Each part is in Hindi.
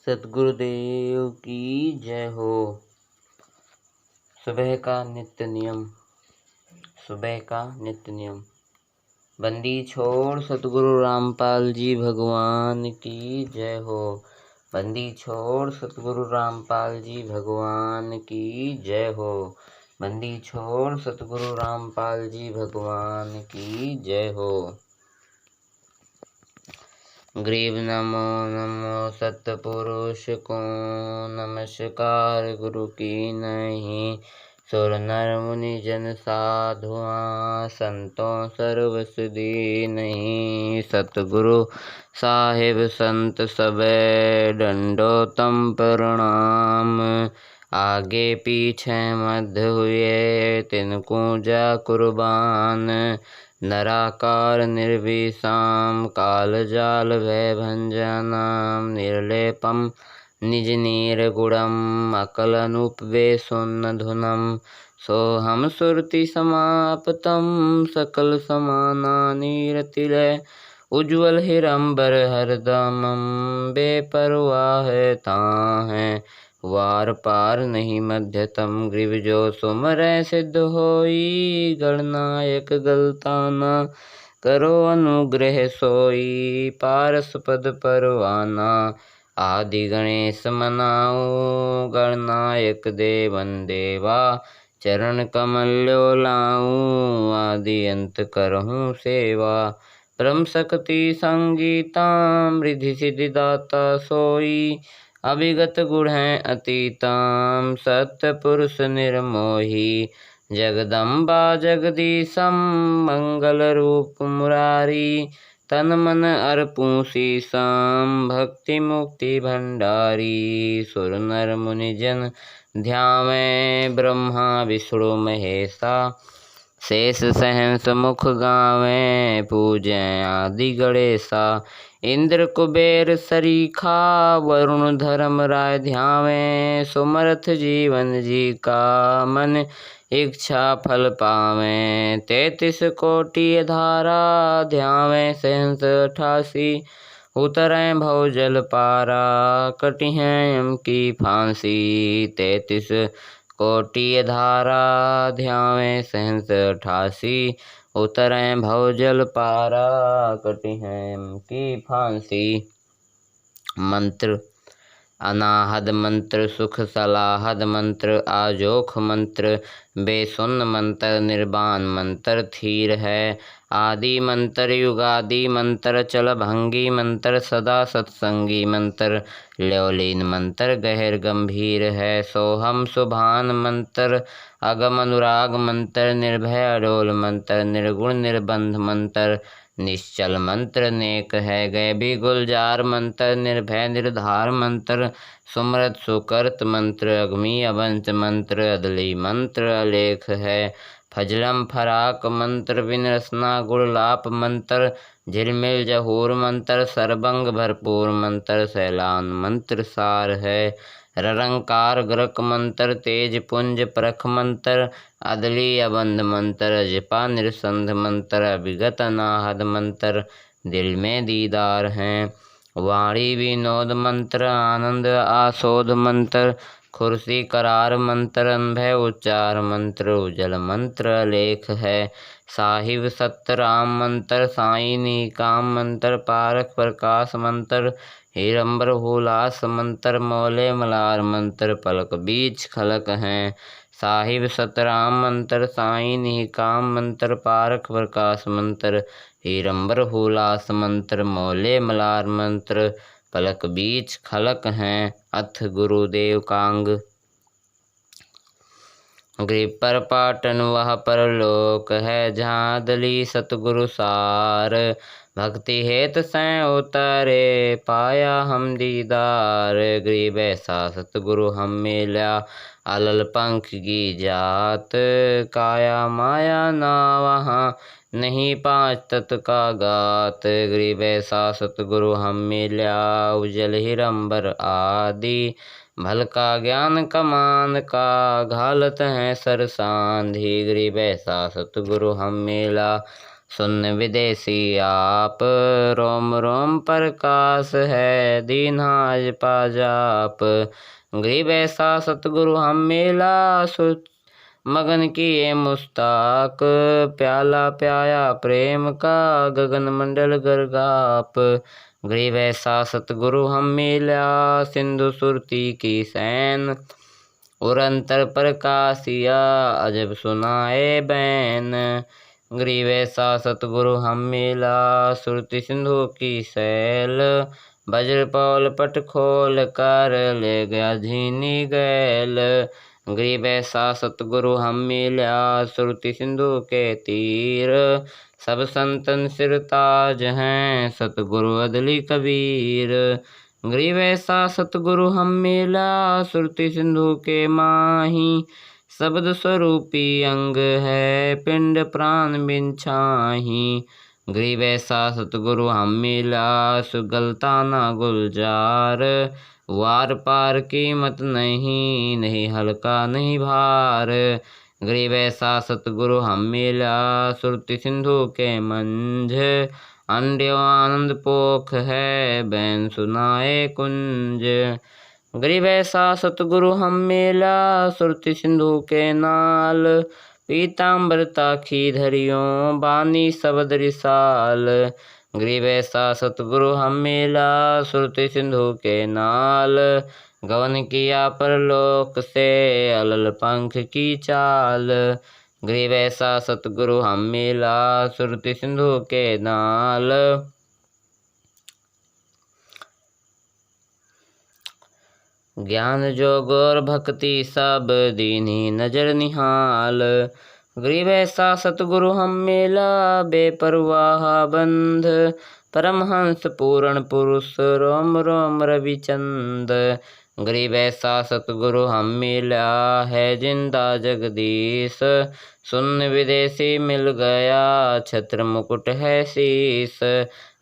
सतगुरुदेव की जय हो। सुबह का नित्य नियम। बंदी छोड़ सतगुरु रामपाल जी भगवान की जय हो। बंदी छोड़ सतगुरु रामपाल जी भगवान की जय हो। बंदी छोड़ सतगुरु रामपाल जी भगवान की जय हो। ग्रीव नमो नमो सतपुरुष को नमस्कार गुरु की नहीं। सुर नर मुनि जन साधुआं संतों सर्व सिद्धि नहीं। सतगुरु साहिब संत सबे दंडोतम प्रणाम। आगे पीछे मध्य हुए तिनको जा कुर्बान। नराकार निर्विषाम काल जाल भय भंजनाम। निर्लेपम निज निर्गुणम अकल अनुपवेशोन्न धुनम। सोहम सुरति समाप्तम सकल समानानिरतिलय। उज्ज्वल हिरंबर हरदमम बेपरवाह ताहे। वार पार नहीं मध्यतम ग्रीव जो सुमरै सिद्ध होई। गणनायक गलताना करो अनुग्रह सोई। पारस पद परवाना आदि गणेश मनाओ। गणनायक देवन देवा चरण कमल्यो लाऊं। आदि अंत करहूँ सेवा परम शक्ति संगीताम। रिधि सिद्धि दाता सोई अभिगत गुण है अतीताम। सत्य पुरुष निर्मोही जगदम्बा जगदीशम। मंगल रूप मुरारी तन मन अर्पूं शीशम। भक्ति मुक्ति भंडारी सुर नर मुनि जन ध्यावें। ब्रह्मा विष्णु महेशा शेष सहंस मुख गावें। पूजें आदि गणेशा इंद्र कुबेर सरीखा। वरुण धर्म राय ध्यावें। सुमरथ जीवन जी का मन इच्छा फल पावें। 33 कोटि धारा ध्यावें सहंस 88। उतरें भव जल पारा कटिहें यम की फांसी। 33 कोटि धारा ध्यावें सहंस 88। उतरें भव जल पारा कटिहें यम की फांसी। मंत्र अनाहद मंत्र सुख सलाहद मंत्र आजोख मंत्र बेसुन्न मंत्र निर्वाण मंत्र थीर है। आदि मंत्र युगादि मंत्र चल भंगी मंत्र सदा सत्संगी मंत्र ल्योलीन मंत्र गहर गंभीर है। सोहम सुभान मंत्र अगम अनुराग मंत्र निर्भय अडोल मंत्र निर्गुण निर्बंध मंत्र निश्चल मंत्र नेक है। गए भी गुलजार मंत्र निर्भय निर्धार मंत्र सुमरत सुकर्त मंत्र अग्नि अवंच मंत्र अदली मंत्र अलेख है। फजलम फराक मंत्र विनरसना गुणलाप मंत्र झिलमिल जहूर मंत्र सरबंग भरपूर मंत्र सैलान मंत्र सार है। ररंकार ग्रक मंत्र तेज पुंज प्रख मंत्र अदली अबंध मंत्र जिपा निरसंध मंत्र अभिगत अनाहद मंत्र दिल में दीदार हैं। वाणी विनोद मंत्र आनंद आसोध मंत्र खुर्सी करार मंत्र अनभय उच्चार मंत्र उजल मंत्र लेख है। साहिब सत्य राम मंत्र साई निकाम मंत्र पारक प्रकाश मंत्र हीरंबर हुलास मंत्र मोले मलार मंत्र पलक बीच खलक हैं। साहिब सतराम मंत्र साई निकाम मंत्र पारक प्रकाश मंत्र हीरंबर हुलास मंत्र मोले मलार मंत्र पलक बीच खलक हैं। अथ गुरुदेव कांग ग्रीव पर पाटन वह परलोक है। जहाँ दली सतगुरु सार भक्ति हेत सैं उतारे पाया हम दीदार। ग्रीव ऐसा सतगुरु हम मिला अलल पंख की जात। काया माया ना वहाँ नहीं पाँच तत्व का गात। ग्रीव ऐसा सतगुरु हम मिला उजल हिरंबर आदि। भल का ज्ञान कमान का घालत हैं सरसांधी। ग्रीव ऐसा सतगुरु हम मिला सुन विदेशी आप, रोम रोम प्रकाश है दीन्हाज पाजाप। गरीब ऐसा सतगुरु हम मिला, मगन किए मुस्ताक, प्याला प्याया प्रेम का गगन मंडल गरगाप। गरीब ऐसा सतगुरु हम मिला, सिंधु सुरती की सैन, उरंतर प्रकाशिया अजब सुनाए बैन। गरीब ऐसा सतगुरु हम मिला, सुरति सिंधु की सैल, वज्र पौल पट खोल कर ले गया झीनी गैल। गरीब ऐसा सतगुरु हम मिला, सुरति सिंधु के तीर, सब संतन सिरताज हैं सतगुरु अदली कबीर। गरीब ऐसा सतगुरु हम मिला, सुरति सिंधु के माही, शब्द स्वरूपी अंग है पिंड प्राण बिन छाही। गरीब ऐसा सतगुरु हम मिला, सुगलताना गुलजार, वार पार कीमत नहीं, नहीं हल्का नहीं भार। गरीब ऐसा सतगुरु हम मिला, सुरति सिंधु के मंझ, अंड्यो आनंद पोख है बैन सुनाए कुंज। गरीब ऐसा सतगुरु हम मिला, सुरति सिंधु के नाल, पीताम्बरता की धरियों बानी शब्द रिसाल। गरीब ऐसा सतगुरु हम मिला, सुरति सिंधु के नाल, गवन किया परलोक से अलल पंख की चाल। गरीब ऐसा सतगुरु हम मिला, सुरति सिंधु के नाल, ज्ञान जोग और भक्ति सब दीनी नजर निहाल। गरीब ऐसा सतगुरु हम मिला, बेपरवाह बंध, परमहंस पूर्ण पुरुष रोम रोम रविचंद। गरीब ऐसा सतगुरु हम मिला, है जिंदा जगदीश, सुन विदेशी मिल गया छत्र मुकुट है शीस।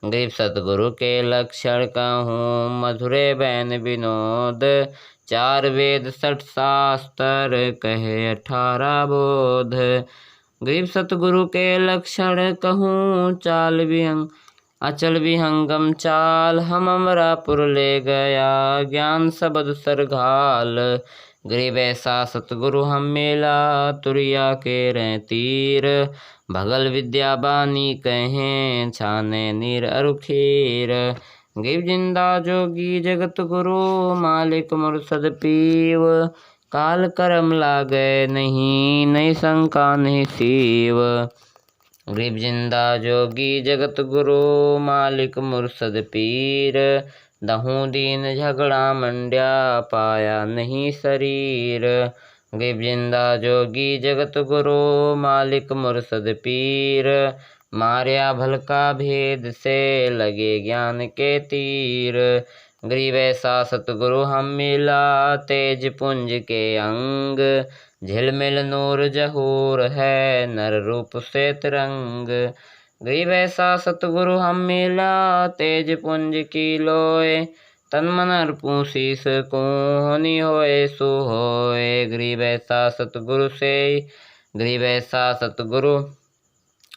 गरीब सतगुरु के लक्षण कहूँ मधुरे बैन विनोद, चार वेद 60 शास्त्र कहे 18 बोध। गरीब सतगुरु के लक्षण कहूँ चाल विहंग अचल विहंगम चाल, हम अमरापुर ले गया ज्ञान शब्द सरघाल। गरीब ऐसा सतगुरु हम मिला, तुरिया के रें तीर, भगल विद्या बानी कहें छाने नीर अरुखीर। गरीब जिंदा जोगी जगत गुरु, मालिक मुर्शद पीव, काल करम लागे नहीं, नहीं शंका नहीं सीव। गरीब जिंदा जोगी जगत गुरु, मालिक मुर्शद पीर, दहूँ दीन झगड़ा मंड्या पाया नहीं शरीर। गरीब जिंदा जोगी जगत गुरु, मालिक मुर्शद पीर, मार्या भलका भेद से लगे ज्ञान के तीर। गरीब ऐसा सतगुरु हम मिला, तेज पुंज के अंग, झिलमिल नूर जहूर है नर रूप से तिरंग। गरीब ऐसा सतगुरु हम मिला, तेज पुंज की लोए, तन मन अर्पूं शीस को होनी होए सो होए। गरीब ऐसा सतगुरु से, गरीब ऐसा सतगुरु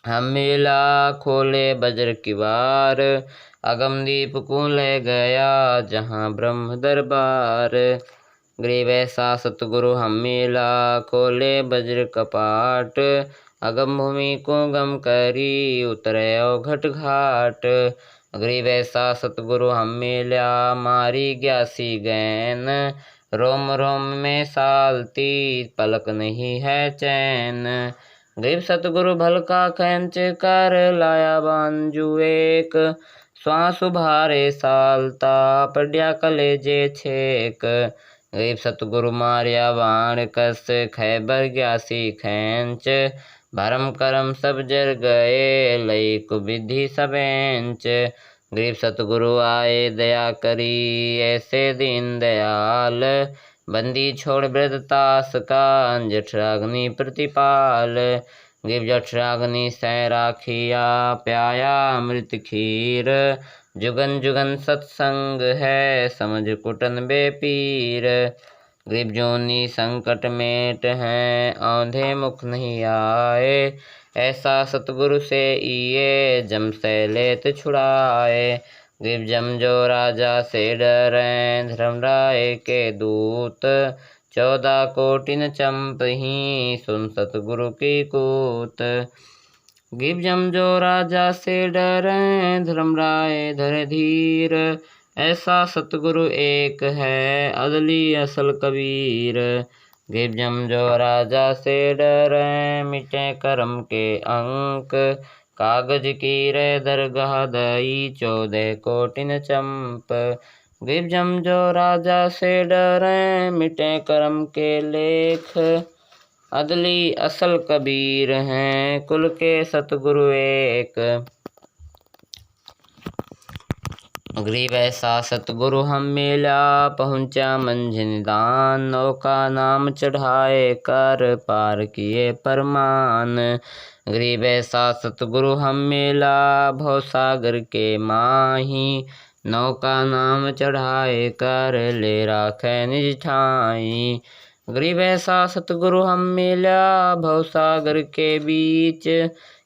हम मिला, खोले बज्र की वार, अगम दीप को ले गया जहाँ ब्रह्म दरबार। गरीब ऐसा सतगुरु हम मिला, खोले बज्र कपाट, अगम भूमि को गम करी उतरे घट घाट। गरीब ऐसा सतगुरु हम मिला, मारी ग्यासी गैन, रोम रोम में सालती पलक नहीं है चैन। गरीब सतगुरु भलका खैंच कर लाया बांजू एक, श्वास उभारे सालता पड्या कलेजे छेक। गरीब सतगुरु मार्या बाण कस खैबर ग्यासी खैंच, भरम करम सब जर गए लई कुविधि सबेंच। गरीब सतगुरु आए दया करी ऐसे दीन दयाल, बंदी छोड़ वृद्धतास का जठराग्नि प्रतिपाल। गरीब जठराग्नि सै राखिया प्याया अमृत खीर, जुगन जुगन सत्संग है समझ कुटन बेपीर। गरीब जोनी संकट मेट हैं, औंधे मुख नहीं आए। ऐसा सतगुरु से इये, जम से लेत छुड़ाए। गरीब जम जो राजा से डरें, धर्मराय के दूत। 14 कोटिन चंपही, सुन सतगुरु की कूत। गरीब जम जो राजा से डरें, धर्मराय धर धीर। ऐसा सतगुरु एक है, अदली असल कबीर। गरीब जम जो राजा से डरें, मिटे कर्म के अंक। कागज की रे दरगाह दई, 14 कोटिन चंप। गरीब जम जो राजा से डरें, मिटे कर्म के लेख। अदली असल कबीर हैं, कुल के सतगुरु एक। गरीब ऐसा सतगुरु हम मिला, पहुँचा मंझ निदान। नौका नाम चढ़ाए कर, पार किए परमान। गरीब ऐसा सतगुरु हम मिला, भवसागर के माही। नौका नाम चढ़ाए कर, ले राखे निज ठाई। गरीब ऐसा सतगुरु हम मिला, भवसागर के बीच।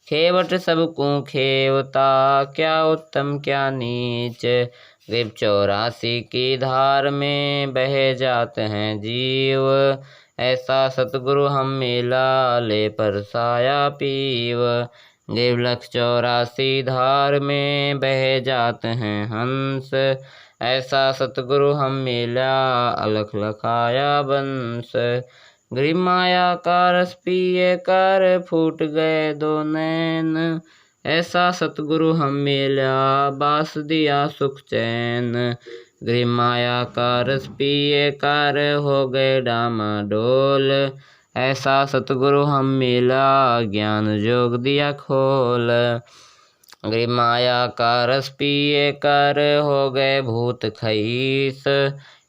खेवट सबको खेवता, क्या उत्तम क्या नीच। गरीब 84 की धार में, बह जाते हैं जीव। ऐसा सतगुरु हम मिला, ले परसाया पीव। गरीब 184 धार में, बह जाते हैं हंस। ऐसा सतगुरु हम मिला, अलख लखाया बंस। गरीब माया का रस पिए कर, फूट गए 2 नैन। ऐसा सतगुरु हम मिला, बास दिया सुख चैन। गरीब माया का रस पिए कर, हो गए डामाडोल। ऐसा सतगुरु हम मिला, ज्ञान जोग दिया खोल। गरीब माया का रस पिए कर, हो गए भूत खईस।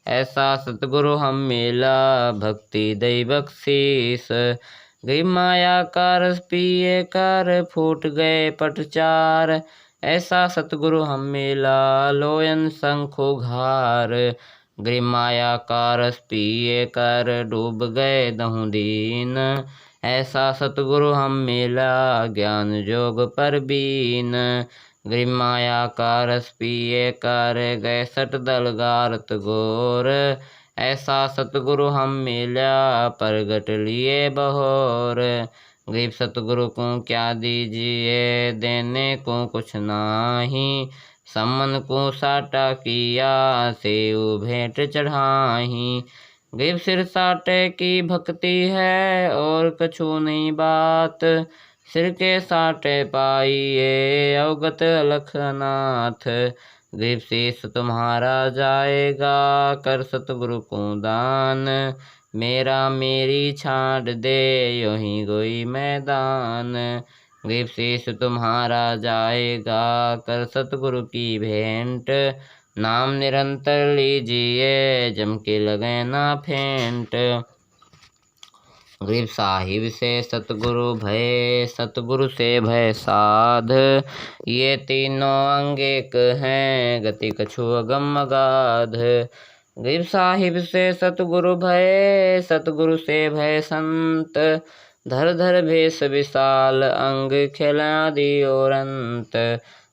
ऐसा सतगुरु हम मिला, भक्ति दई बख्शीस। गरीब माया का रस पिए कर, फूट गए पट 4। ऐसा सतगुरु हम मिला, लोयन शंखु घार। गरीब माया का रस पिए कर, डूब गए दहु दीन। ऐसा सतगुरु हम मिला, ज्ञान जोग पर बीन। गरीब माया का रस पिए कर, गए 60 दल गारत गोर। ऐसा सतगुरु हम मिला, प्रगट लिए बहोर। गरीब सतगुरु को क्या दीजिए, देने को कुछ नाही। सम्मन को साटा किया, सेऊ भेंट चढ़ाही। गरीब सिर साटे की भक्ति है, और कछु नहीं बात। सिर के साटे पाइए, अवगत अलखनाथ। गरीब शीस तुम्हारा जाएगा, कर सतगुरु को दान। मेरा मेरी छाड़ दे, यूं ही गोई मैदान। गरीब शीस तुम्हारा जाएगा, कर सतगुरु की भेंट। नाम निरंतर लीजिए, जम के लगे ना फेंट। गरीब साहिब से सतगुरु भय, सतगुरु से भय साध। ये तीनों अंग एक हैं, गति कछु अगम अगाध। गरीब साहिब से सतगुरु भय, सतगुरु से भय संत। धर धर भेष विशाल अंग, खिलादि और अंत।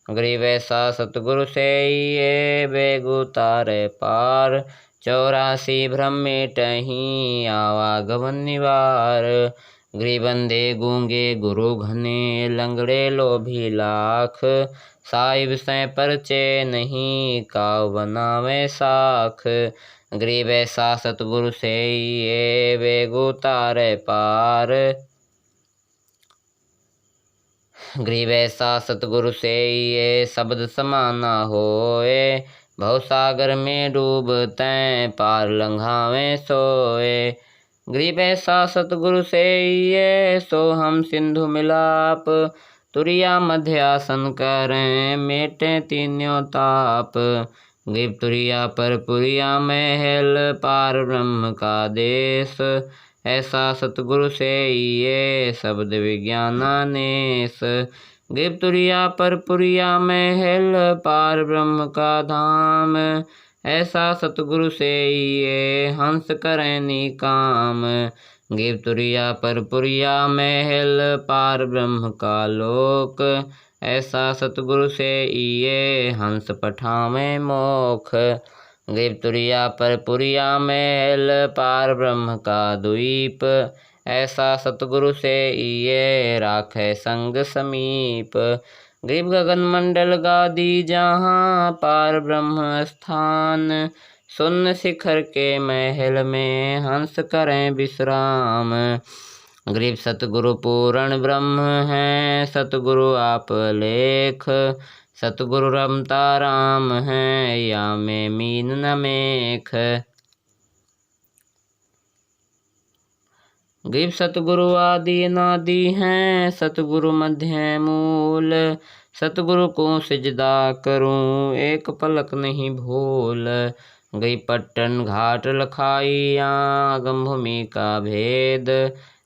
गरीब ऐसा सतगुरु से ये, बेगु तारे पार। 84 भ्रम मिटहि, आवागमन निवार। गरीब अंधे गूंगे गुरु घने, लंगड़े लोभी लाख। साहिब से परचे नहीं, काव बनावे साख। गरीब ऐसा सतगुरु से ये, बेगु तारे पार। गरीब ऐसा सतगुरु से ये, शब्द समाना होए। भवसागर में डूबते, पार लंघावे सोए। गरीब ऐसा सतगुरु से ये, सो हम सिंधु मिलाप। तुरिया मध्यासन करें, मेटे तीनों ताप। गरीब तुरिया पर पुरिया महल, पार ब्रह्म का देश। ऐसा सतगुरु से ये, शब्द विज्ञानानेश। गरीब तुरिया पर पुरिया महल, पार ब्रह्म का धाम। ऐसा सतगुरु से ये हंस करें निकाम। गिर तुरिया पर पुरिया महल पार ब्रह्म का लोक। ऐसा सतगुरु से ये हंस पठावे मोख। गिर तुरिया पर पुरिया महल पार ब्रह्म का द्वीप। ऐसा सतगुरु से ये राखे संग समीप। ग्रीब गगन मंडल गादी जहाँ पार ब्रह्म स्थान। सुन्न शिखर के महल में हंस करें विश्राम। ग्रीब सतगुरु पूर्ण ब्रह्म हैं सतगुरु आप लेख। सतगुरु रमता राम हैं या में मीन न मेख। ग्रीब सतगुरु आदि अनादि हैं सतगुरु मध्य मूल। सतगुरु को सिजदा करूं एक पलक नहीं भूल। गई पट्टन घाट लखाई आगम भूमि का भेद।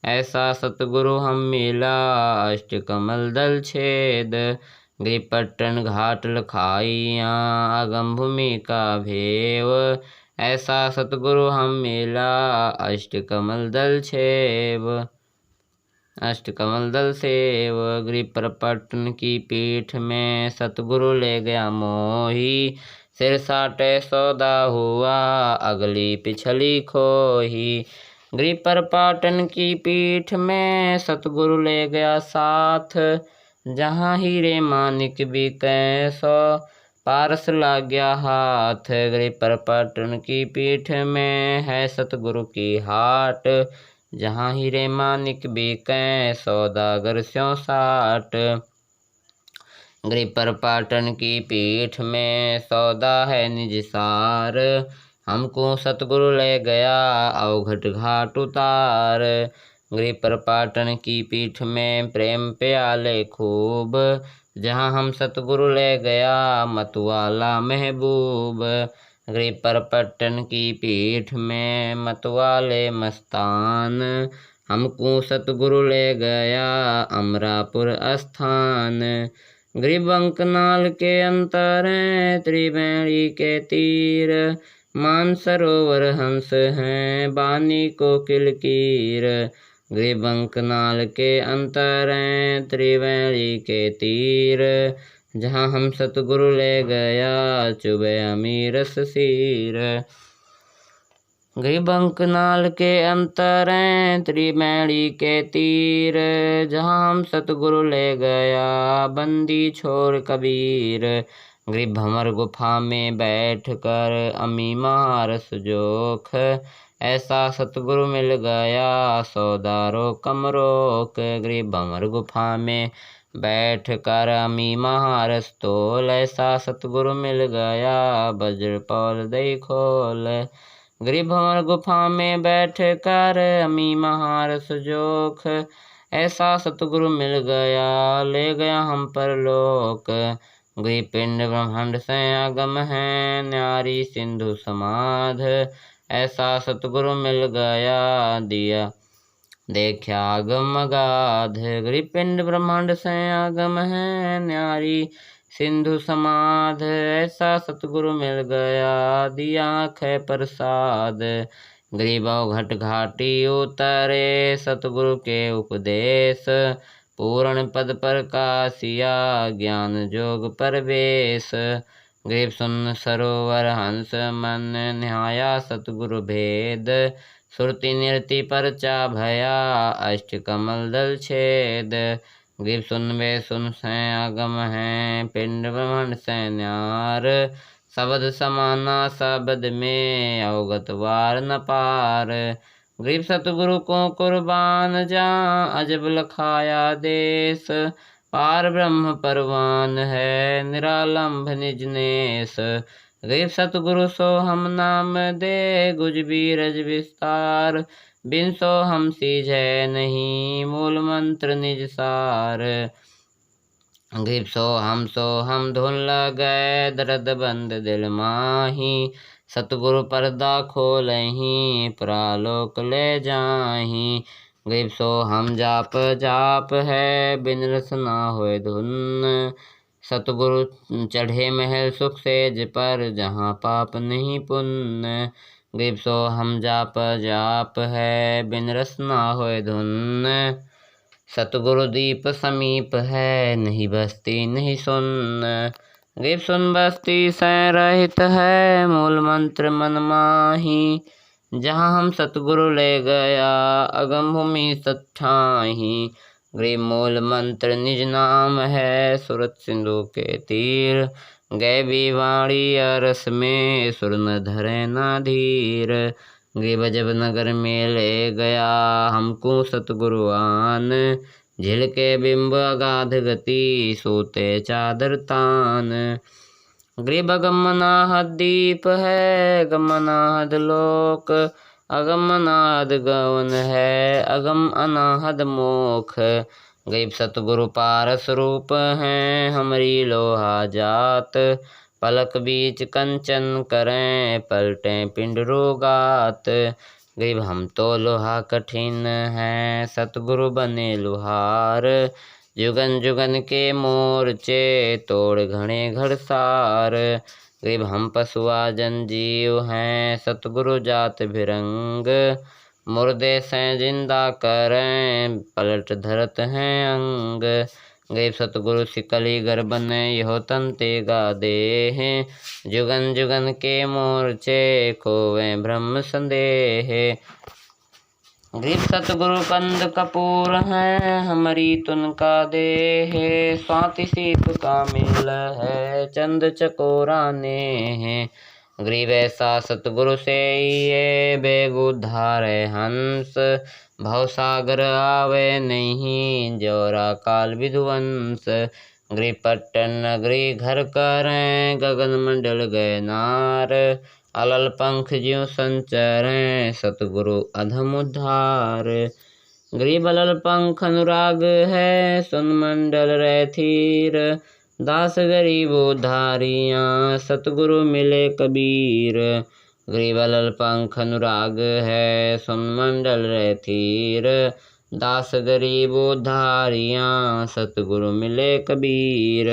ऐसा सतगुरु हम मिला अष्ट कमल दल छेद। गई पट्टन घाट लखाई आगम भूमि का भेव। ऐसा सतगुरु हम मिला अष्ट कमल दल छेव। अष्ट कमल दल सेव। गिरि पर पट्टन की पीठ में सतगुरु ले गया मोही। सिर साटे सौदा हुआ अगली पिछली खोही। गिरि पर पाटन की पीठ में सतगुरु ले गया साथ। जहाँ हीरे मानिक बिकै सो पारस लाग गया हाथ। गिरि पर पाटन की पीठ में है सतगुरु की हाट। जहाँ हीरे मानिक बिकै सौदागर स्यों साट। गिरि पर पाटन की पीठ में सौदा है निज सार। हमको सतगुरु ले गया अवघट घाट उतार। गिरि पर पाटन की पीठ में प्रेम प्याले खूब। जहाँ हम सतगुरु ले गया मतवाला महबूब। गिरि पर पट्टन की पीठ में मतवाले मस्तान। हमको सतगुरु ले गया अमरापुर स्थान। गिरि बंकनाल के अंतर त्रिवेणी के तीर। मानसरोवर हंस हैं बानी को किलकीर। गिरि बंकनाल के अंतर त्रिवेणी के तीर। जहाँ हम सतगुरु ले गया चुबे अमीरस सीर। गिरि बंकनाल के अंतर त्रिवेणी के तीर। जहाँ हम सतगुरु ले गया बंदी छोड़ कबीर। गिरि भंवर गुफा में बैठ कर अमी महारस जोख। ऐसा सतगुरु मिल गया सौदारो कमरोक। गिरि भंवर गुफा में बैठ कर अमी महारस तोल। ऐसा सतगुरु मिल गया वज्र पौल दई खोल। गिरि भंवर गुफा में बैठ कर अमी महारस जोख। ऐसा सतगुरु मिल गया ले गया हम परलोक। गिरि पिंड ब्रह्मांड से आगम है न्यारी सिंधु समाध। ऐसा सतगुरु मिल गया दिया देखा आगम अगाध। गिरि पिंड ब्रह्मांड से आगम है न्यारी सिंधु समाध। ऐसा सतगुरु मिल गया दिया है प्रसाद। गिरि बौघट घाटी उतरे सतगुरु के उपदेश। पूर्ण पद पर कासिया ज्ञान जोग परवेश। गिरि सुन सरोवर हंस मन न्याया सतगुरु भेद। सुरति निरति परचा भया अष्ट कमल दल छेद। गिरि सुन वे सुन से आगम है पिंड ब्रह्मांड से न्यार। शब्द समाना शब्द में अवगत वार न पार। गिरि सतगुरु को कुर्बान जा अजब लखाया देश। पार ब्रह्म परवान है निरालंब निज नेस। गिरि सतगुरु सो हम नाम दे गुज बीरज विस्तार। बिन सो हम सीझै नहीं मूल मंत्र निज सार। गिरि सो हम धुन लगै दर्द बंद दिल माही। सतगुरु पर्दा खोलहीं प्रालोक ले जाहीं। गिरि सो हम जाप जाप है बिन रस ना होए धुन। सतगुरु चढ़े महल सुख सेज पर, जहाँ पाप नहीं पुण्य। गरीब सो हम जाप जाप है, बिन रस ना होए धुन। सतगुरु दीप समीप है, नहीं बस्ती नहीं सुन। गरीब सुन बस्ती सै रहित है, मूल मंत्र मन माही। जहाँ हम सतगुरु ले गया, अगम भूमि सत्ठाही। गरीब मूल मंत्र निज नाम है, सुरत सिंधु के तीर। गए भी वाणी अरस में, सुर न धरे ना धीर। गरीब जब नगर में ले गया, हमको सतगुरु आन। झिल के बिंब अगाध गति, सोते चादर तान। गरीब अगमनाहद दीप है, गमनाहद लोक। अगम अनाहद गवन है, अगम अनाहद मोख। गरीब सतगुरु पारस रूप हैं, हमारी लोहा जात। पलक बीच कंचन करें, पलटें पिंड रोगात। गरीब हम तो लोहा कठिन हैं, सतगुरु बने लुहार। जुगन जुगन के मोर्चे, तोड़ घड़े घड़सार। गरीब हम पशुआ जंजीव हैं, सतगुरु जात भिरंग। मुर्दे से जिंदा करें, पलट धरत हैं अंग। गरीब सतगुरु सिकली गर बने, यहो तंते गा दे हैं। जुगन जुगन के मोर्चे, खोवे ब्रह्म संदेह। गरीब सतगुरु कंद कपूर हैं, हमारी तुनका देह। स्वाति सीप का मेल है, चंद चकोरा ने हैं। गरीब ऐसा सतगुरु से ये, बेग उद्धारे हंस। भवसागर आवे नहीं, जोरा काल विध्वंस। गरीब पट्टन नगरी घर करें, गगन मंडल गए नार। अलल पंख ज्यों संचरें, सतगुरु अधम उद्धार। गरीब अलल पंख अनुराग है, सुन मंडल रह थीर। दास गरीब उद्धारियाँ, सतगुरु मिले कबीर। गरीब अलल पंख अनुराग है, सुन मंडल रह थीर। दास गरीब उद्धारियाँ, सतगुरु मिले कबीर।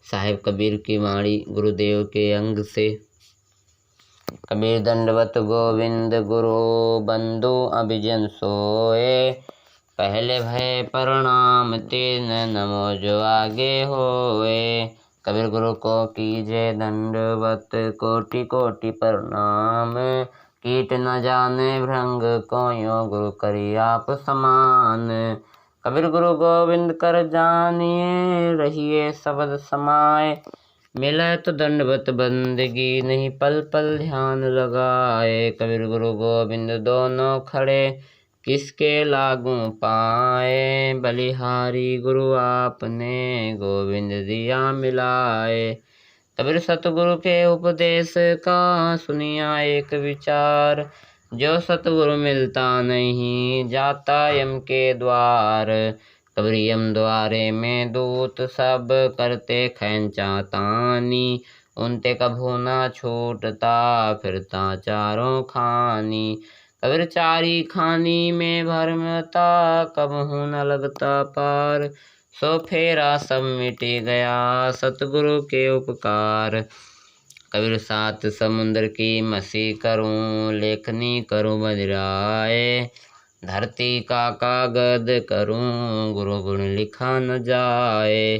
साहिब कबीर की वाणी गुरुदेव के अंग से। कबीर दंडवत गोविंद गुरु बंधु अभिजन सोए। पहले भय प्रणाम तेन, नमो जो आगे होए। कबीर गुरु को कीजे दंडवत, कोटि कोटि प्रणाम। कीट न जाने भृंग कोयो, गुरु करी आप समान। कबीर गुरु गोविंद कर जानिए, रहिए शब्द समाए। मिले तो दंडवत बंदगी, नहीं पल पल ध्यान लगाए। कबीर गुरु गोविंद दोनों खड़े, किसके लागू पाए। बलिहारी गुरु आपने, गोविंद दिया मिलाए। कबीर सतगुरु के उपदेश का, सुनिया एक विचार। जो सतगुरु मिलता नहीं, जाता यम के द्वार। कबीर यम द्वारे में दूत, सब करते खैंचा तानी। उनते कभू ना छूटता, फिरता चारों खानी। कबीर चारी खानी में भरमता, कबहू न लगता पार। सो फेरा सब मिटी गया, सतगुरु के उपकार। कबीर सात समुद्र की मसी करूं, लेखनी करूं बजराए। धरती का कागद करूं, गुरु गुण लिखा न जाए।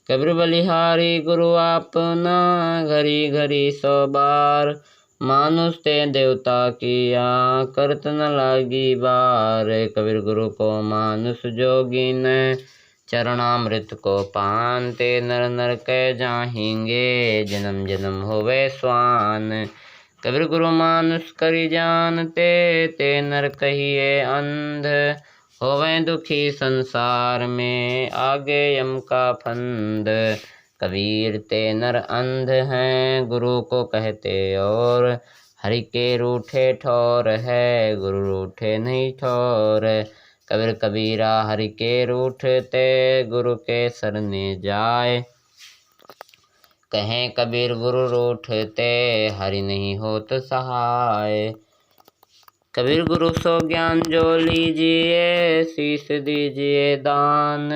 कबीर बलिहारी गुरु आपना, घरी घरी 100 बार। मानुष ते देवता किया, करत न लागी बार। कबीर गुरु को मानुष जोगी न, चरणामृत को पानते। नर नर कै जाहिंगे, जन्म जन्म होवे स्वान। कबीर गुरु मानुष करि जानते, ते नर कहिए अंध। होवे दुखी संसार में, आगे यम का फंद। कबीर ते नर अंध हैं, गुरु को कहते और। हरि के रूठे ठौर है, गुरु रूठे नहीं ठौर। कबीर कबीरा हरि के रूठते, गुरु के सरने जाए। कहें कबीर गुरु रूठते, हरि नहीं होत सहाय। कबीर गुरु सो ज्ञान जो लीजिए, शीश दीजिए दान।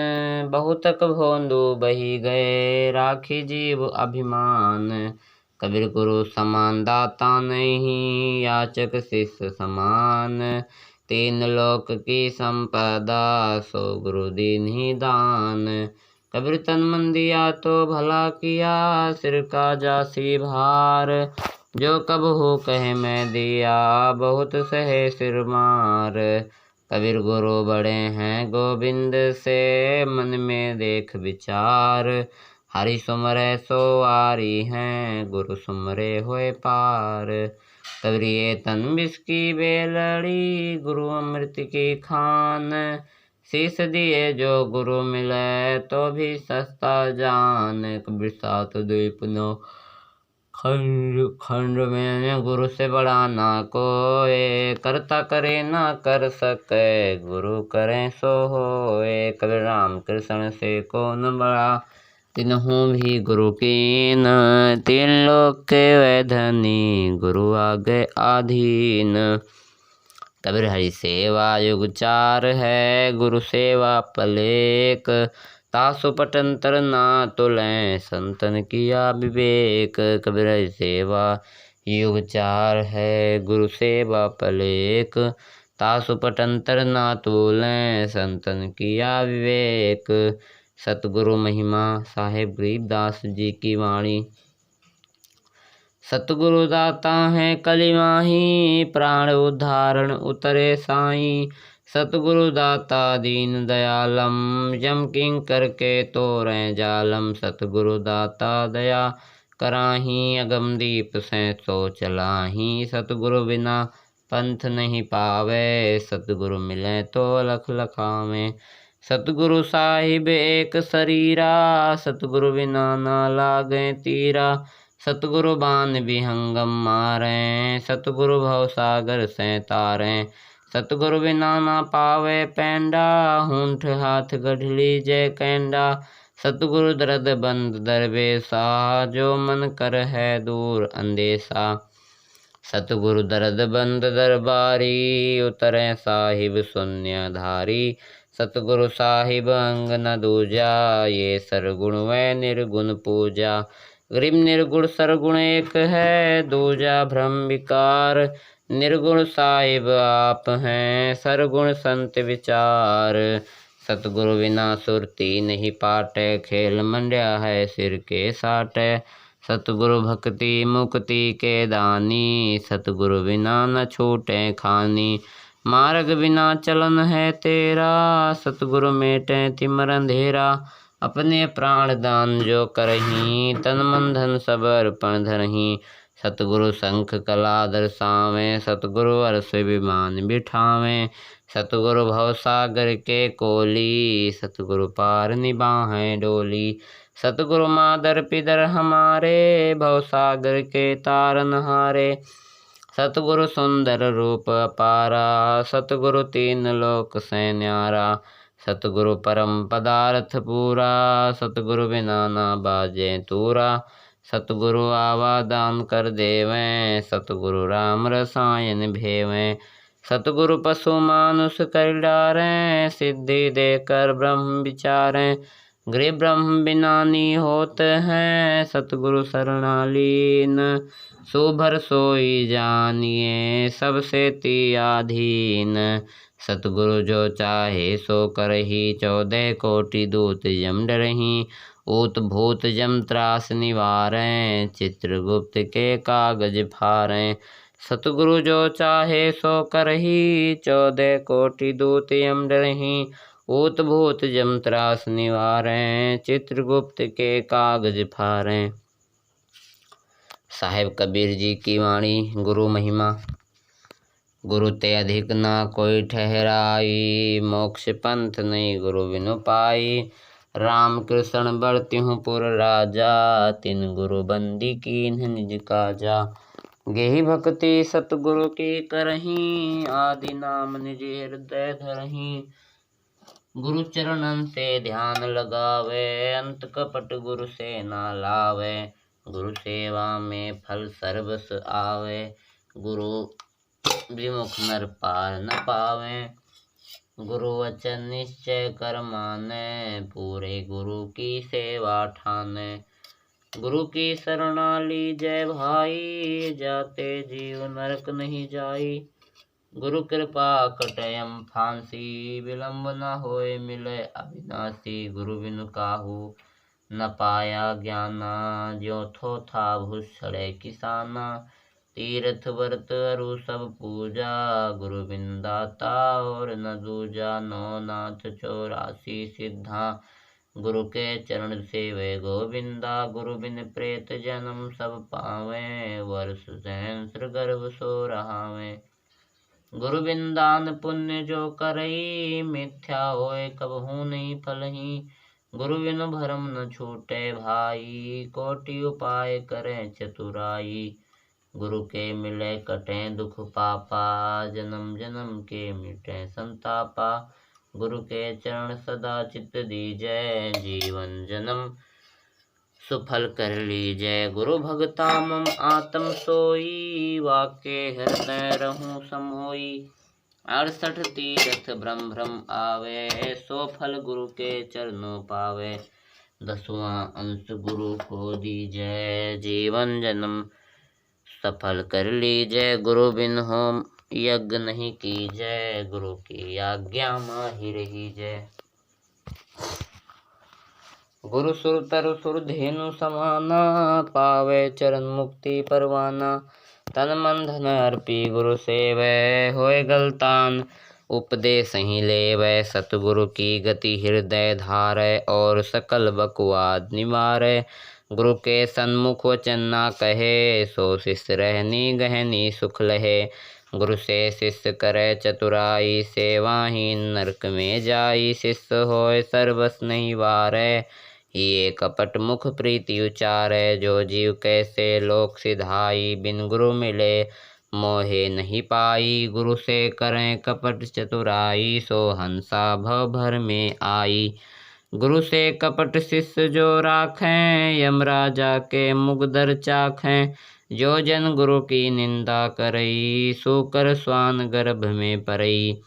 बहुतक भोंदू बही गए, राखी जीव अभिमान। कबीर गुरु समान दाता नहीं, याचक शिष्य समान। तीन लोक की संपदा, सो गुरु दीन्ही दान। कबीर तन मन दिया तो भला किया, सिर का जासी भार। जो कब हो कहे मैं दिया, बहुत सहे सिर मार। कबीर गुरु बड़े हैं गोविंद से, मन में देख विचार। हरि सुमरे सो आरी हैं, गुरु सुमरे होए पार। कबीर ये तन विष की बेलड़ी, गुरु अमृत की खान। शीश दिए जो गुरु मिले, तो भी सस्ता जान। कबीर सात द्वीप नो खंड में, गुरु से बड़ा ना कोई। करता करे ना कर सके, गुरु करें सो होए। कबीर राम कृष्ण से कौन बड़ा, तिन्हों भी गुरु कीन। तीन लोक के वै धनी, गुरु आगे आधीन। कबीर हरि सेवा युग चार है, गुरु सेवा पलेक। तासु पटंतर ना तुलें, संतन किया विवेक। कबीर हरि सेवा युग चार है, गुरु सेवा पलेक। तासु पटंतर ना तुलें, संतन किया विवेक। सतगुरु महिमा साहेब गरीबदास जी की वाणी। सतगुरु दाता है कली माही, प्राण उद्धारण उतरे साईं। सतगुरु दाता दीन दयालम, यम किंकर के तोरें जालम। सतगुरु दाता दया कराही, अगम दीप से सो चलाही। सतगुरु बिना पंथ नहीं पावे, सतगुरु मिले तो लख लखावे। सतगुरु साहिब एक शरीरा, सतगुरु बिना ना लागे तीरा। सतगुरु बान विहंगम मारें, सतगुरु भव सागर से तारें। सतगुरु बिना ना पावे पैंडा, हूंठ हाथ गढ़ लीजे कैंडा। सतगुरु दर्द बंद दरवेसा, जो मन कर है दूर अंदेसा। सतगुरु दर्द बंद दरबारी, उतरे साहिब शून्यधारी। सतगुरु साहिब अंग न दूजा, ये सरगुण व निर्गुण पूजा। गरीब निर्गुण सरगुण एक है, दूजा भ्रम विकार। निर्गुण साहिब आप हैं, सरगुण संत विचार। सतगुरु बिना सुरती नहीं पाटे, खेल मंड्या है सिर के साटे। सतगुरु भक्ति मुक्ति के दानी, सतगुरु बिना न छूटे खानी। मार्ग बिना चलन है तेरा, सतगुरु मेटे तिमिर अंधेरा। अपने प्राण दान जो करहीं, तन मन धन सब अर्पण धरहीं। सतगुरु शंख कला दर्शावें, सतगुरु अरस विमान बिठावें। सतगुरु भव सागर के कोली, सतगुरु पार निभाएं डोली। सतगुरु मादर पिदर हमारे, भव सागर के तारनहारे। सतगुरु सुंदर रूप अपारा, सतगुरु तीन लोक से न्यारा। सतगुरु परम पदार्थ पूरा, सतगुरु बिना ना बाजे तूरा। सतगुरु आवा दान कर देवें, सतगुरु राम रसायन भेवें। सतगुरु पशु मानुष कर डारें, सिद्धि देकर ब्रह्म विचारें। गृह ब्रह्म बिनानी होत हैं, सतगुरु शरणालीन। सोभर सोई जानिए, सबसे तियाधीन। सतगुरु जो चाहे सो करही, 14 कोटि दूत यम डरहीं। ऊत भूत जम त्रास निवारें, चित्रगुप्त के कागज फारें। सतगुरु जो चाहे सो करही, 14 कोटि दूत यम डरहीं। ऊत भूत जम त्रास निवारें, चित्रगुप्त के कागज फारें। साहेब कबीर जी की वाणी। गुरु महिमा। गुरु ते अधिक ना कोई ठहराई, मोक्ष पंथ नहीं गुरु बिनु पाई। राम कृष्ण बरतिहु पुर राजा, तिन गुरु बंदी कीन्ह निज काजा। गेहि भक्ति सतगुरु की करहीं, आदि नाम निज हृदय धरहीं। गुरु चरणन से ध्यान लगावे, अंत कपट गुरु से ना लावे। गुरु सेवा में फल सर्वस आवे, गुरु विमुख नर पार न पावे। गुरु वचन निश्चय कर माने, पूरे गुरु की सेवा ठाने। गुरु की शरणा लीजय भाई, जाते जीव नरक नहीं जाई। गुरु कृपा कटयम फांसी, विलंब न होए मिले अविनाशी। गुरु बिनु काहू न पाया ज्ञाना, ज्यों थो था भूषड़े किसाना। तीर्थ व्रत अरु सब पूजा, गुरु बिन दाता और न दूजा। नौ नाथ 84 सिद्धा, गुरु के चरण सेवे गोविंदा। गुरु बिन प्रेत जन्म सब पावे, वर्ष सहस्र गर्भ सो रहावे। गुरु बिन दान पुण्य जो करई, मिथ्या होए कबहू नहीं फलही। गुरु बिन भरम न छूटे भाई, कोटि उपाय करें चतुराई। गुरु के मिले कटे दुख पापा, जन्म जन्म के मिटे संतापा। गुरु के चरण सदा चित दीजय, जीवन जन्म सुफल कर लीजय। गुरु भगता मम आत्म सोई, वाके हृदय रहूं समोई। 68 तीर्थ भ्रम भ्रम आवे, सो फल गुरु के चरणों पावे। 10वां अंश गुरु को दीजय, जीवन जन्म सफल कर लीजय। गुरु बिन हो यज्ञ नहीं कीजय, गुरु की आज्ञा माही रहीजय। गुरु सुर तरु सुर धेनु समाना, पावे चरण मुक्ति परवाना। तन मन धन अर्पी गुरु सेवै, होए गलतान उपदेश ही लेवै। सतगुरु की गति हृदय धारै, और सकल बकवाद निवारै। गुरु के सन्मुख वचन ना कहे, सो शिष्य रहनी गहनी सुख लहे। गुरु से शिष्य करे चतुराई, सेवाहीन नरक में जाई। शिष्य होए सर्वस नहीं वारै, ये कपट मुख प्रीति उचारै। जो जीव कैसे लोक सिधाई, बिन गुरु मिले मोहे नहीं पाई। गुरु से करें कपट चतुराई, सो हंसा भव भर में आई। गुरु से कपट शिष्य जो राखें, यमराजा के मुगदर चाखें। जो जन गुरु की निंदा करई, सूकर स्वान गर्भ में परई।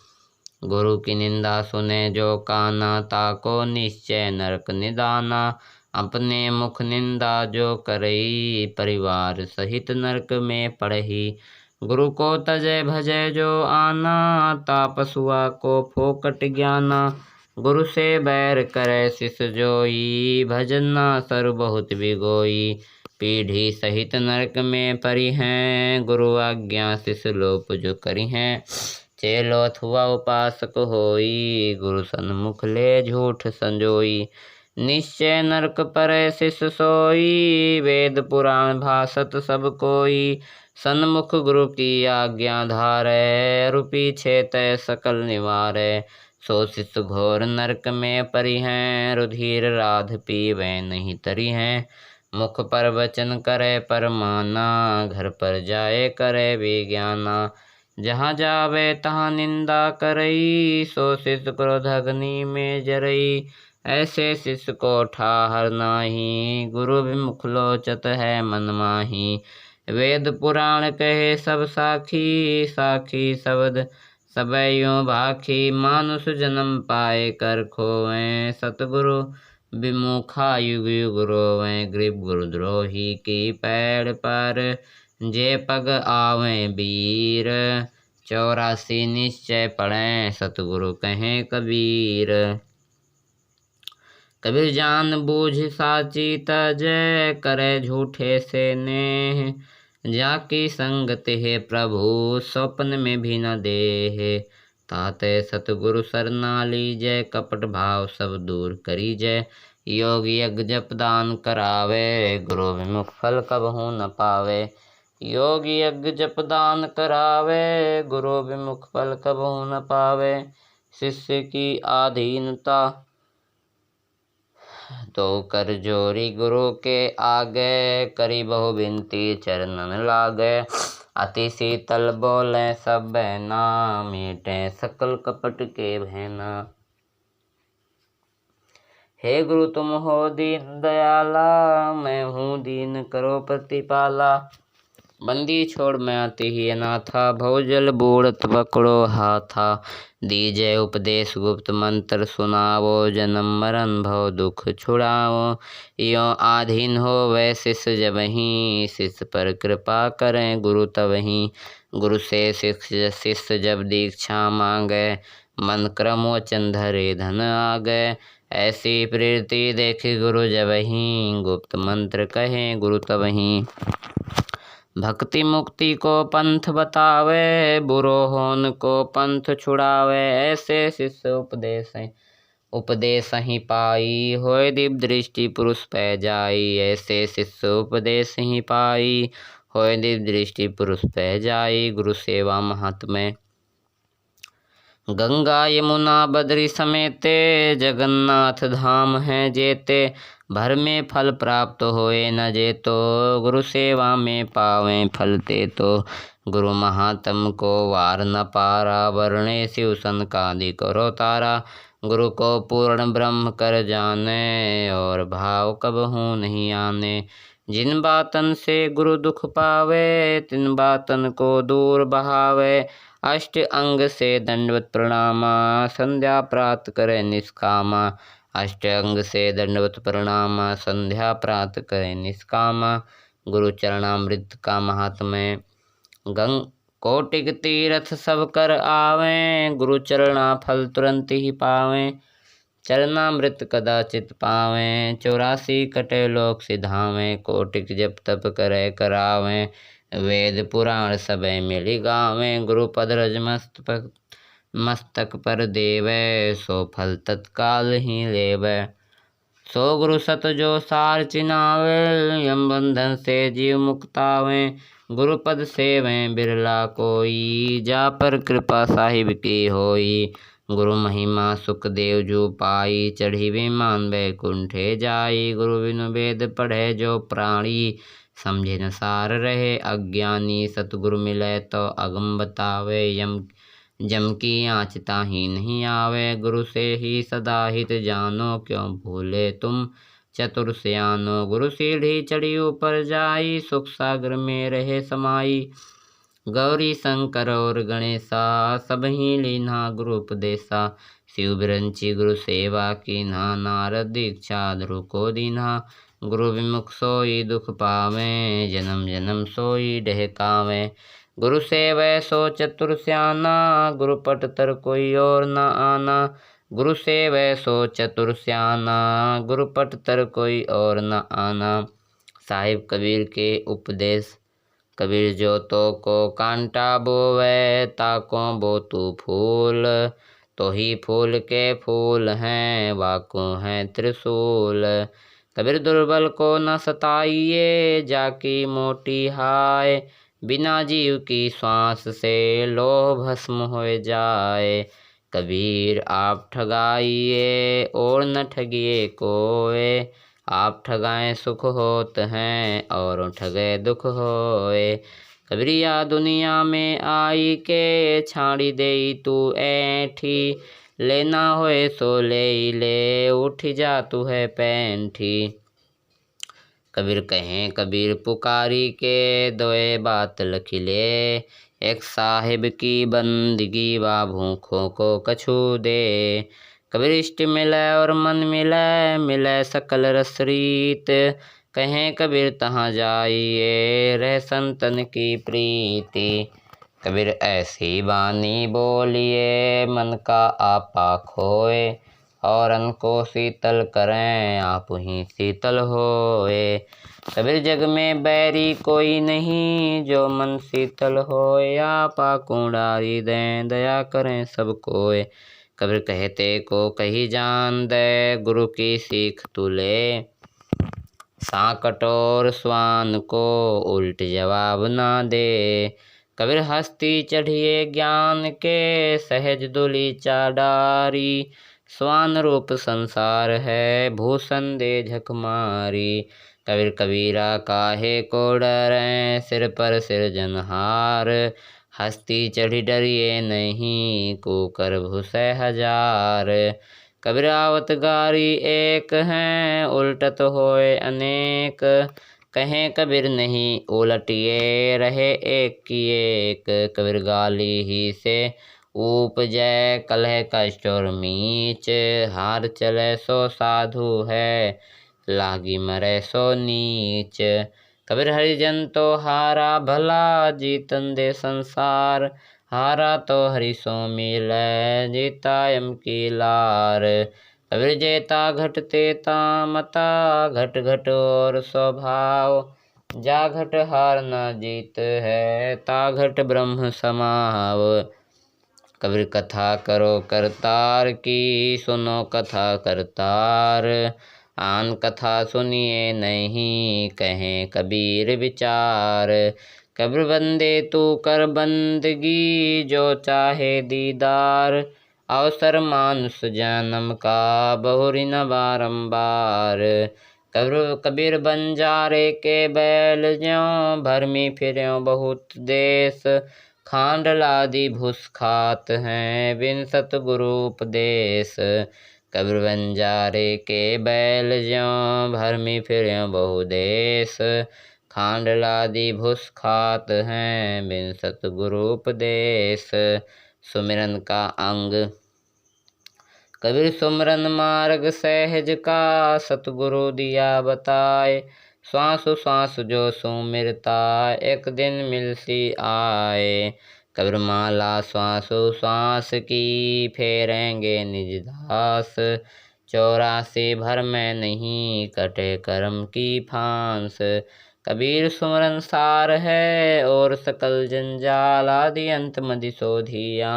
गुरु की निंदा सुने जो काना, ताको निश्चय नरक निदाना। अपने मुख निंदा जो करई, परिवार सहित नरक में पड़ही। गुरु को तजय भजय जो आना, तापसुआ को फोकट ज्ञाना। गुरु से बैर करे शिष्य जोई, भजन ना सर बहुत बिगोई। पीढ़ी सहित नरक में परी हैं, गुरु आज्ञा शिष्य लोप जो करी हैं। चेलो अथवा उपासक होई, गुरु सन्मुख ले झूठ संजोई। निश्चय नरक परै शिष्य सोई, वेद पुराण भाषत सब कोई। सन्मुख गुरु की आज्ञा धारै, रूपी छेतै सकल निवारै। सो शिष्य घोर नरक में परी हैं, रुधिर राध पीवै नहीं तरी हैं। मुख पर वचन करे परमाना, घर पर जाए करे विज्ञाना। जहाँ जावे तहाँ निंदा करई, सो शिष्य क्रोध अग्नि में जरई। ऐसे शिष्य को ठाहर नाही, गुरु विमुख लोचत है मन माही। वेद पुराण कहे सब साखी, साखी शब्द सबे यूं भाखी। मानुष जन्म पाए कर खोवें, सतगुरु विमुखा युग युग रोवें। गरीब गुरुद्रोही की पैड़ पर, जे पग आवें वीर। 84 निश्चय पढ़ें, सतगुरु कहें कबीर। कबीर जान बूझ साची तजय, करे झूठे से नेह। जाकी संगत है प्रभु, स्वप्न में भी न देह। ताते सतगुरु सरना लीजय, कपट भाव सब दूर करीजय। योग यज्ञ जप दान करावे, गुरु विमुख फल कबहू न पावे। योग यज्ञ जप दान करावे, गुरु विमुख फल कबहू न पावे। शिष्य की आधीनता तो कर जोरी गुरु के आगे, करी बहु बिनती चरणन लागे। अति शीतल बोले सब बहना, मीटे सकल कपट के बहना। हे गुरु तुम हो दीन दयाला, मैं हूँ दीन करो प्रतिपाला। बंदी छोड़ मैं आती ही अनाथा, भवजल बूढ़त पकड़ो हाथा। दीजय उपदेश गुप्त मंत्र सुनावो, जन्म मरण भव दुख छुड़ावो। यो आधीन हो वै शिष्य जबहि, शिष्य पर कृपा करें गुरु तबहि। गुरु से शिष्य जब दीक्षा मांगे, मन क्रम वचन धरे धन आगे। ऐसी प्रीति देखी गुरु जबहि, गुप्त मंत्र कहे गुरु तबहि। भक्ति मुक्ति को पंथ बतावे, बुरो होन को पंथ छुड़ावे। ऐसे शिष्य उपदेश ही पाई, होय दिव्य दृष्टि पुरुष पै जाई। ऐसे शिष्य उपदेश ही पाई, होय दिव्य दृष्टि पुरुष पै जाई। गुरु सेवा महात्म्य गंगा यमुना बद्री समेते, जगन्नाथ धाम है जेते। भर में फल प्राप्त होए न जेतो, गुरु सेवा में पावें फल ते तो। गुरु महात्म को वार न पारा, वर्णे शिव सनकादि करो तारा। गुरु को पूर्ण ब्रह्म कर जाने, और भाव कबहू नहीं आने। जिन बातन से गुरु दुख पावे, तिन बातन को दूर बहावे। अष्ट अंग से दंडवत प्रणामा, संध्या प्रात करे निष्कामा। अष्ट अंग से दंडवत प्रणामा, संध्या प्रात करे निष्कामा। गुरु चरणामृत का महात्म्य कोटिक तीर्थ सब कर आवें, गुरु चरणा फल तुरंत ही पावें। चरणामृत कदाचित पावें, 84 कटे लोक सिधावें। कोटिक जप तप करे करावें, वेद पुराण सबे मिलि गावें। गुरु पद रज मस्तक पर देवै, सो फल तत्काल ही लेवै। सो गुरु सत जो सार चिनावे, यम बंधन से जीव मुक्तावें। गुरु पद सेवें बिरला कोई, जा पर कृपा साहिब की होई। गुरु महिमा सुखदेव जो पाई, चढ़ी विमान बैकुंठे जाई। गुरु बिनु वेद पढ़े जो प्राणी, समझे न सार रहे अज्ञानी। सतगुरु मिले तो अगम बतावे, जम की आँच ताहि नहीं आवे। गुरु से ही सदा हित जानो, क्यों भूले तुम चतुर सयानो। गुरु सीढ़ी चढ़ी ऊपर जाई, सुख सागर में रहे समाई। गौरी शंकर और गणेशा, सब ही लीन्हा गुरु उपदेशा। शिव बिरंची गुरु सेवा कीन्हा, नारद दीक्षा ध्रुव को दीन्हा। गुरु विमुख सोई दुख पावें, जन्म जन्म सोई डहकावें। गुरु सेवै सो चतुर स्याना, गुरु पट तर कोई और न आना। गुरु सेवै सो चतुर स्याना, गुरु पट तर कोई और न आना। साहिब कबीर के उपदेश कबीर जो तो को कांटा बोवे, ताको बो तू फूल। तो ही फूल के फूल हैं, वाको हैं त्रिशूल। कबीर दुर्बल को न सताइए, जाकी मोटी हाय। बिना जीव की श्वास से लोह भस्म हो जाए। कबीर आप ठगाइए और न ठगिए कोय, आप ठगाएं सुख होत हैं और ठगे दुख होए। कबीरिया दुनिया में आई के, छाड़ी देई तू ऐठी। लेना होए सो ले ले, उठ जा तू है पैंठी। कबीर कहें कबीर पुकारी के, दोए बात लखिले। एक साहिब की बंदगी वा भूखों को कछु दे। कबीर इष्ट मिले और मन मिले, मिले सकल रस रीत। कहें कबीर तहाँ जाइए, रह संतन की प्रीति। कबीर ऐसी बानी बोलिए, मन का आपा खोए। और अन को शीतल करें, आप ही शीतल होए। कबीर जग में बैरी कोई नहीं, जो मन शीतल होए। आपा कुंडारी दें, दया करें सब कोय। कबीर कहते को कही जान दे, गुरु की सीख तू ले। सांकट और स्वान को उल्ट जवाब ना दे। कबीर हस्ती चढ़िए ज्ञान के, सहज दुली चाडारी। स्वान रूप संसार है, भूषण दे झक मारी। कबीर कबीरा काहे को डरें, सिर पर सिरजनहार। हस्ती चढ़ी डरिए नहीं, कुकर भूसे हजार। कबीर आवत गारी एक हैं, उल्टत होए अनेक। कहें कबीर नहीं उलटिए रहे एक की एक। कबीर गाली ही से उपजय कलह कष्ट और मीच। हार चले सो साधु है लागी मरे सो नीच। कबीर हरिजन तो हारा भला जीतन दे संसार। हारा तो हरि सो मिलै जीता यम की लार। कबीर जेता घट तेता मता घट घट और स्वभाव। जा घट हार न जीत है ता घट ब्रह्म समाव। कबीर कथा करो करतार की सुनो कथा करतार। आन कथा सुनिए नहीं कहें कबीर विचार। कबीर बंदे तू कर बंदगी जो चाहे दीदार। अवसर मानुष जन्म का बहुरी न बारंबार। कबीर बंजारे के बैल ज्यों भरमी फिर्यों बहुत देश। खांड लादी भूस खात हैं बिन सतगुरु उपदेश। कबीर बंजारे के बैल ज्यों भरमी फिर्यों बहु देश। खांड लादी भूस खात हैं बिन सतगुरु उपदेश। सुमिरन का अंग। कबीर सुमरन मार्ग सहज का सतगुरु दिया बताए। श्वास श्वास जो सुमिरता एक दिन मिलसी आए। कबीर माला श्वास श्वास की फेरेंगे निज दास। 84 भर में नहीं कटे कर्म की फांस। कबीर सुमरन सार है और सकल जंजाल आदि अंत मदि सोधिया।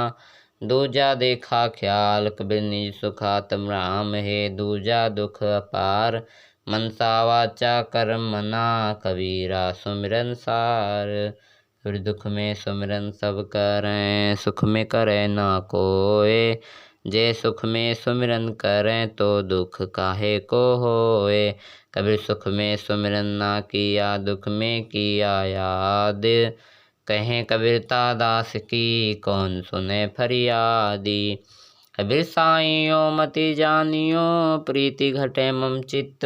दूजा देखा ख्याल कबीर निज सुखात्म राम है। दूजा दुख अपार मनसा वाचा कर्म मना कबीरा सुमिरन सार। फिर दुख में सुमिरन सब करें सुख में करे ना कोय। जे सुख में सुमिरन करें तो दुख काहे को होए। कबीर सुख में सुमिरन ना किया दुख में किया याद। कहें कबीरता दास की कौन सुने फरियादी। कबीर साइयों मति जानियो प्रीति घटे मम चित्त।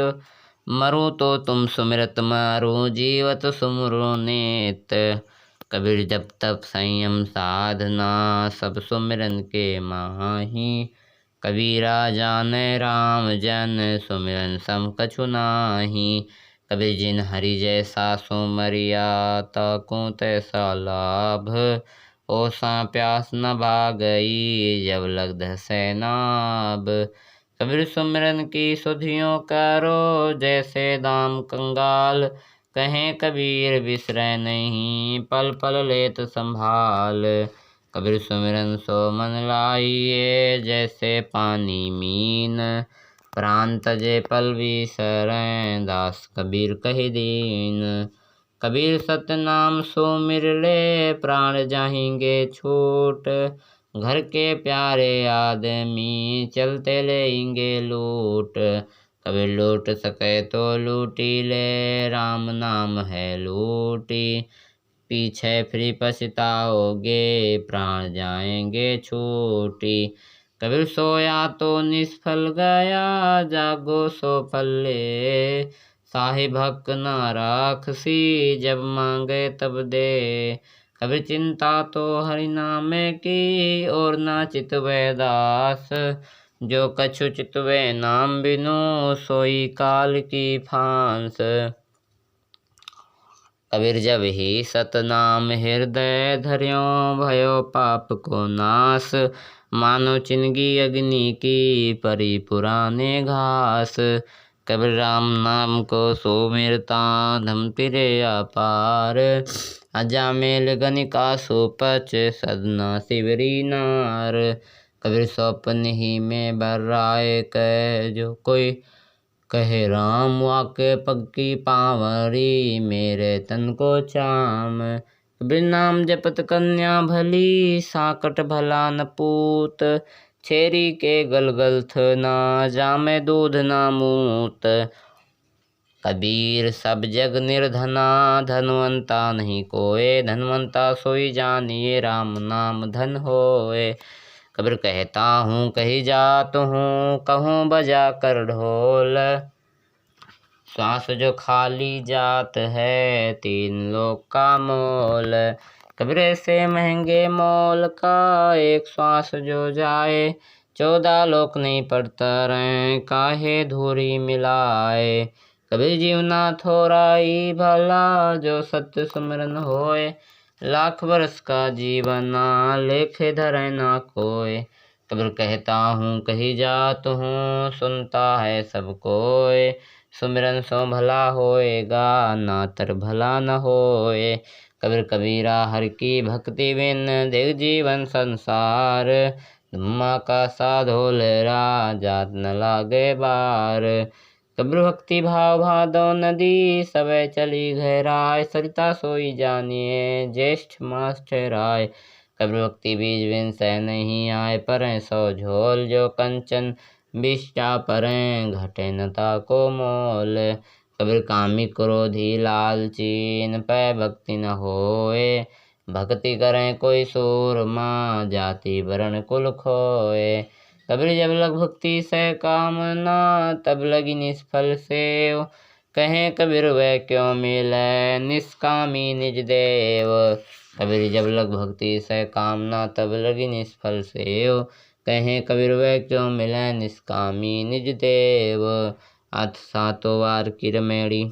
मरूँ तो तुम सुमिरत मारूँ जीवत सुमरो नेत। कबीर जब तब संयम साधना सब सुमिरन के माही। कबीरा जाने राम जन सुमिरन सम कछु नाही। कबीर जिन हरि जैसा सुमरिया ताको तैसा लाभ। ओसा प्यास न भागई जब लग धसे नाभ। कबीर सुमिरन की सुधियों करो जैसे दाम कंगाल। कहें कबीर बिसरै नहीं पल पल लेत संभाल। कबीर सुमिरन सो मन लाइए जैसे पानी मीन। प्राण तजे पल बिसरै दास कबीर कहि दीन। कबीर सतनाम सुमिर ले प्राण जाहिंगे छूट। घर के प्यारे आदमी चलते लेंगे लूट। कबीर लूट सके तो लूटी ले राम नाम है लूटी। पीछे फिर पछताओगे प्राण जाएंगे छूटी। कबीर सोया तो निष्फल गया जागो सो फल ले। साहिब हक न राखसी जब मांगे तब दे। कबीर चिंता तो हरि नाम की और ना चितवे दास। जो कछु चितवे नाम बिनु सोई काल की फांस। कबीर जब ही सतनाम हृदय धर्यों भयो पाप को नाश। मानो चिनगी अग्नि की परी पुराने घास। कबीर राम नाम को सुमिरता धम पिरे अपार। अजामेल गनिका सुपच सदना शिवरी नार। कबीर स्वप्न ही में बर्राए कह जो कोई कहे राम वाके पक्की पावरी मेरे तन को चाम। कबीर नाम जपत कन्या भली साकट भला न पूत। छेरी के गलगल थ ना जामे दूध ना मूत। कबीर सब जग निर्धना धनवंता नहीं कोय। धनवंता सोई जानिए राम नाम धन होए। कबीर कहता हूँ कही जात हूँ कहूँ बजा कर ढोल। श्वास जो खाली जात है 3 लोक का मोल। कबीर से महंगे मोल का एक श्वास जो जाए 14 लोक नहीं पड़ता रहें काहे धूरी मिलाए। कबीर जीवना थोड़ा ही भला जो सत्य सुमिरन होए। लाख वर्ष का जीवना लेखे धरे ना कोय। कबीर कहता हूँ कही जात हूँ सुनता है सब कोय। सुमिरन सो भला होएगा ना तर भला न होए। कबीर कबीरा हर की भक्ति बिन देख जीवन संसार। धुम्मा का सा ढोलरा जात न लागे बार। कबीर भक्ति भाव भादो नदी सबे चली गहराय। सरिता सोई जानिए ज्येष्ठ मास ठहराय। कबीर भक्ति बीज बिन सह नहीं आए परें 100 झोल जो कंचन बिष्टा परें घटे न ताको मोल। कबीर कामी क्रोधी लालचीन पै भक्ति न होए। भक्ति करें कोई सूरमा जाति वर्ण कुल खोए। कबीर जब लग भक्ति से कामना तब लगी निष्फल सेव। कहें कबीर वह क्यों मिले निष्कामी निज देव। कबीर जब लग भक्ति से कामना तब लगी निष्फल सेव। कहें कबीर वह क्यों मिले निष्कामी निज देव। अथ 7 बार की रमेड़ी।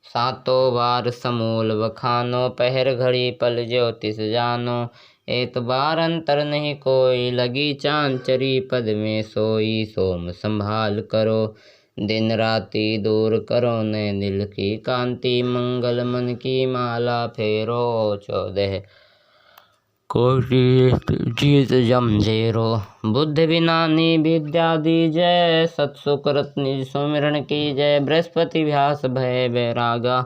7 बार समूल बखानो पहर घड़ी पल ज्योतिष जानो। एक बार अंतर नहीं कोई लगी चांचरी पद में सोई। सोम संभाल करो दिन राति दूर करो ने दिल की कांति। मंगल मन की माला फेरो 14 कोटि जीत जमजेरो। बुद्ध विनानी विद्या दीजय सत्सुकृत निज सुमिरन की जय। बृहस्पति व्यास भय बैरागा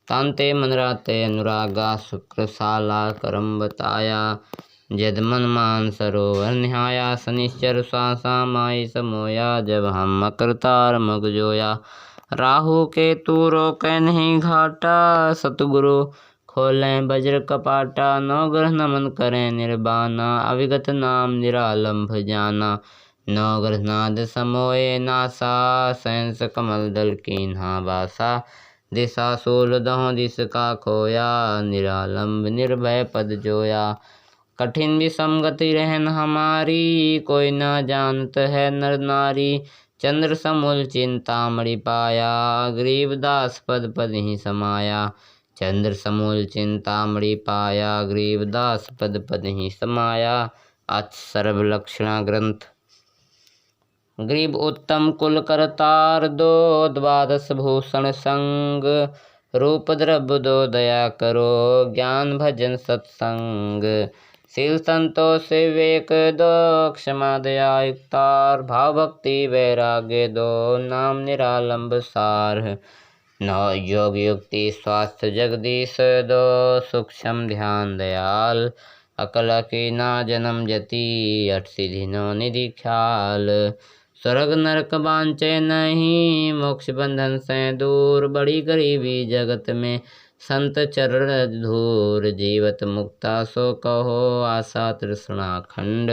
तांते मन राते अनुरागा। शुक्र साला करम बताया जद मन मान सरोवर निहाया। शनिश्चर स्वासा माई समोया जब हम मकर तार मग जोया। राहु केतु रोके नहीं घाटा सतगुरु खोलें वज्र कपाटा। 9 ग्रह नमन करें निर्बाना अविगत नाम निरालंभ जाना। 9 ग्रह नाद समोए नासा सहंस कमल दल कीन्हा बासा। दिशा सूल दहों दिस का खोया निरालंब निर्भय पद जोया। कठिन विषम गति रहन हमारी कोई न जानत है नर नारी। चंद्र समूल चिंतामणि पाया गरीबदास पद पद ही समाया। चंद्र समूल चिंतामणि पाया गरीबदास पद पद ही समाया। अथ सर्व लक्षणा ग्रंथ। गरीब उत्तम कुल करतार 2 द्वादश भूषण संग। रूप द्रव्य 2 दया करो ज्ञान भजन सत्संग। शील संतोष विवेक 2 क्षमा दया युक्तार। भाव भक्ति वैराग्य 2 नाम निरालंब सार। 9 योग युक्ति स्वास्थ्य जगदीश 2 सूक्ष्म ध्यान दयाल। अकल की ना जन्म जति 8 सिद्धि 9 निधि ख्याल। स्वर्ग नरक बांचे नहीं मोक्ष बंधन से दूर। बड़ी गरीबी जगत में संत चरण धूर। जीवत मुक्ता सो कहो आशा तृष्णा खंड।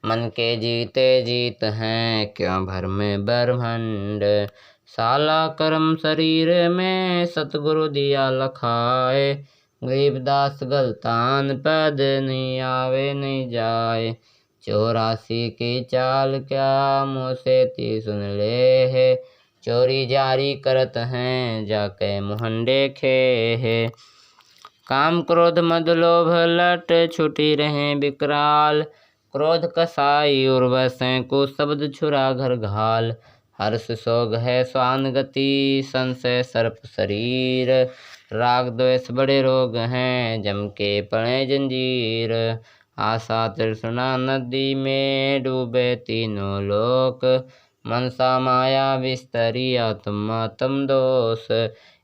मन के जीते जीत हैं क्यों भर में ब्रह्मांड। साला कर्म शरीर में सतगुरु दिया लखाए। गरीबदास गलतान पद नहीं आवे नहीं जाए। 84 की चाल क्या मुँह से ती सुन ले है। चोरी जारी करत हैं जाके मुहंडे खे है। काम क्रोध मद लोभ लट छुटी रहें विकराल। क्रोध कसाई उर्वसें को शब्द छुरा घर घाल। हर्ष सोग है स्वान गति संशय सर्प शरीर। राग द्वेष बड़े रोग हैं जम के पड़े जंजीर। आशा तृष्णा नदी में डूबे तीनों लोक। मनसा माया विस्तरी आत्मा तम दोष।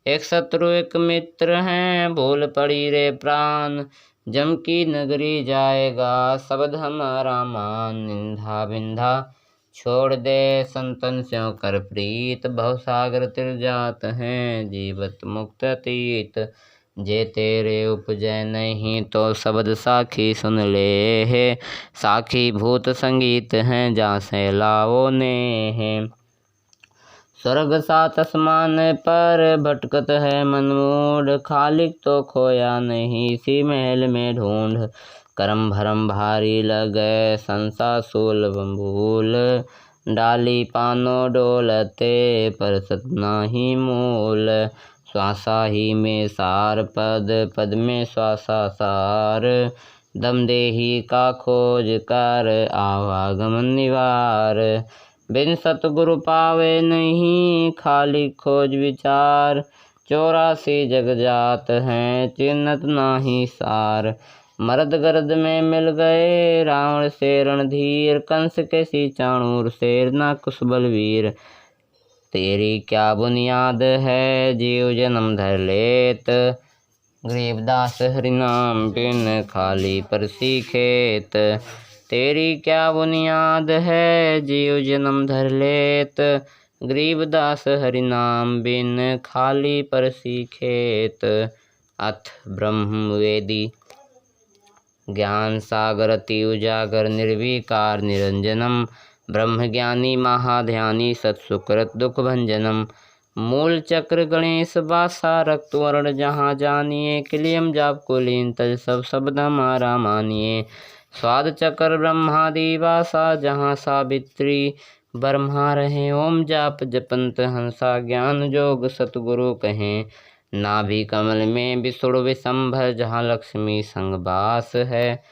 एक शत्रु एक मित्र हैं भूल पड़ी रे प्राण। जम की नगरी जाएगा शब्द हमारा मान। निंदा बिंधा छोड़ दे संतन स्यों कर प्रीत। भवसागर तिर जात हैं जीवत मुक्त अतीत। जे तेरे उपजय नहीं तो शब्द साखी सुन ले है। साखी भूत संगीत हैं जा से लाओ ने है। स्वर्ग सात आसमान पर भटकत है मनमूढ़, खालिक तो खोया नहीं सी महल में ढूंढ। करम भरम भारी लगे संसा सूल बंबूल, डाली पानो डोलते पर सतना ही मूल। श्वासा ही में सार पद, पद में श्वासा सार, दम देही का खोज कर आवागमन निवार। बिन सतगुरु पावे नहीं खाली खोज विचार, 84 जग जात हैं चिन्हत नाही सार। मर्द गर्द में मिल गए रावण से रणधीर, कंस के सी चाणूर शेर ना कुछ बलवीर। तेरी क्या बुनियाद है जीव जन्म धर लेत, गरीबदास हरिनाम बिन खाली परसी खेत। तेरी क्या बुनियाद है जीव जन्म धर लेत, गरीबदास हरिनाम बिन खाली परसी खेत। अथ ब्रह्मवेदी ज्ञान सागर अति उजागर, निर्विकार निरंजनम, ब्रह्मज्ञानी महाध्यानी सत्सुकृत दुख भंजनम। मूल चक्र गणेश बासा रक्त वर्ण जहाँ जानिए, किलियम जाप कुलीन तज सब शब्द हमारा मानिए। स्वाद चक्र ब्रह्मादि वासा जहाँ सावित्री ब्रह्मा रहे, ओम जाप जपंत हंसा ज्ञान जोग सतगुरु कहें। नाभि कमल में विष्णु विशंभर जहाँ लक्ष्मी संग बास है,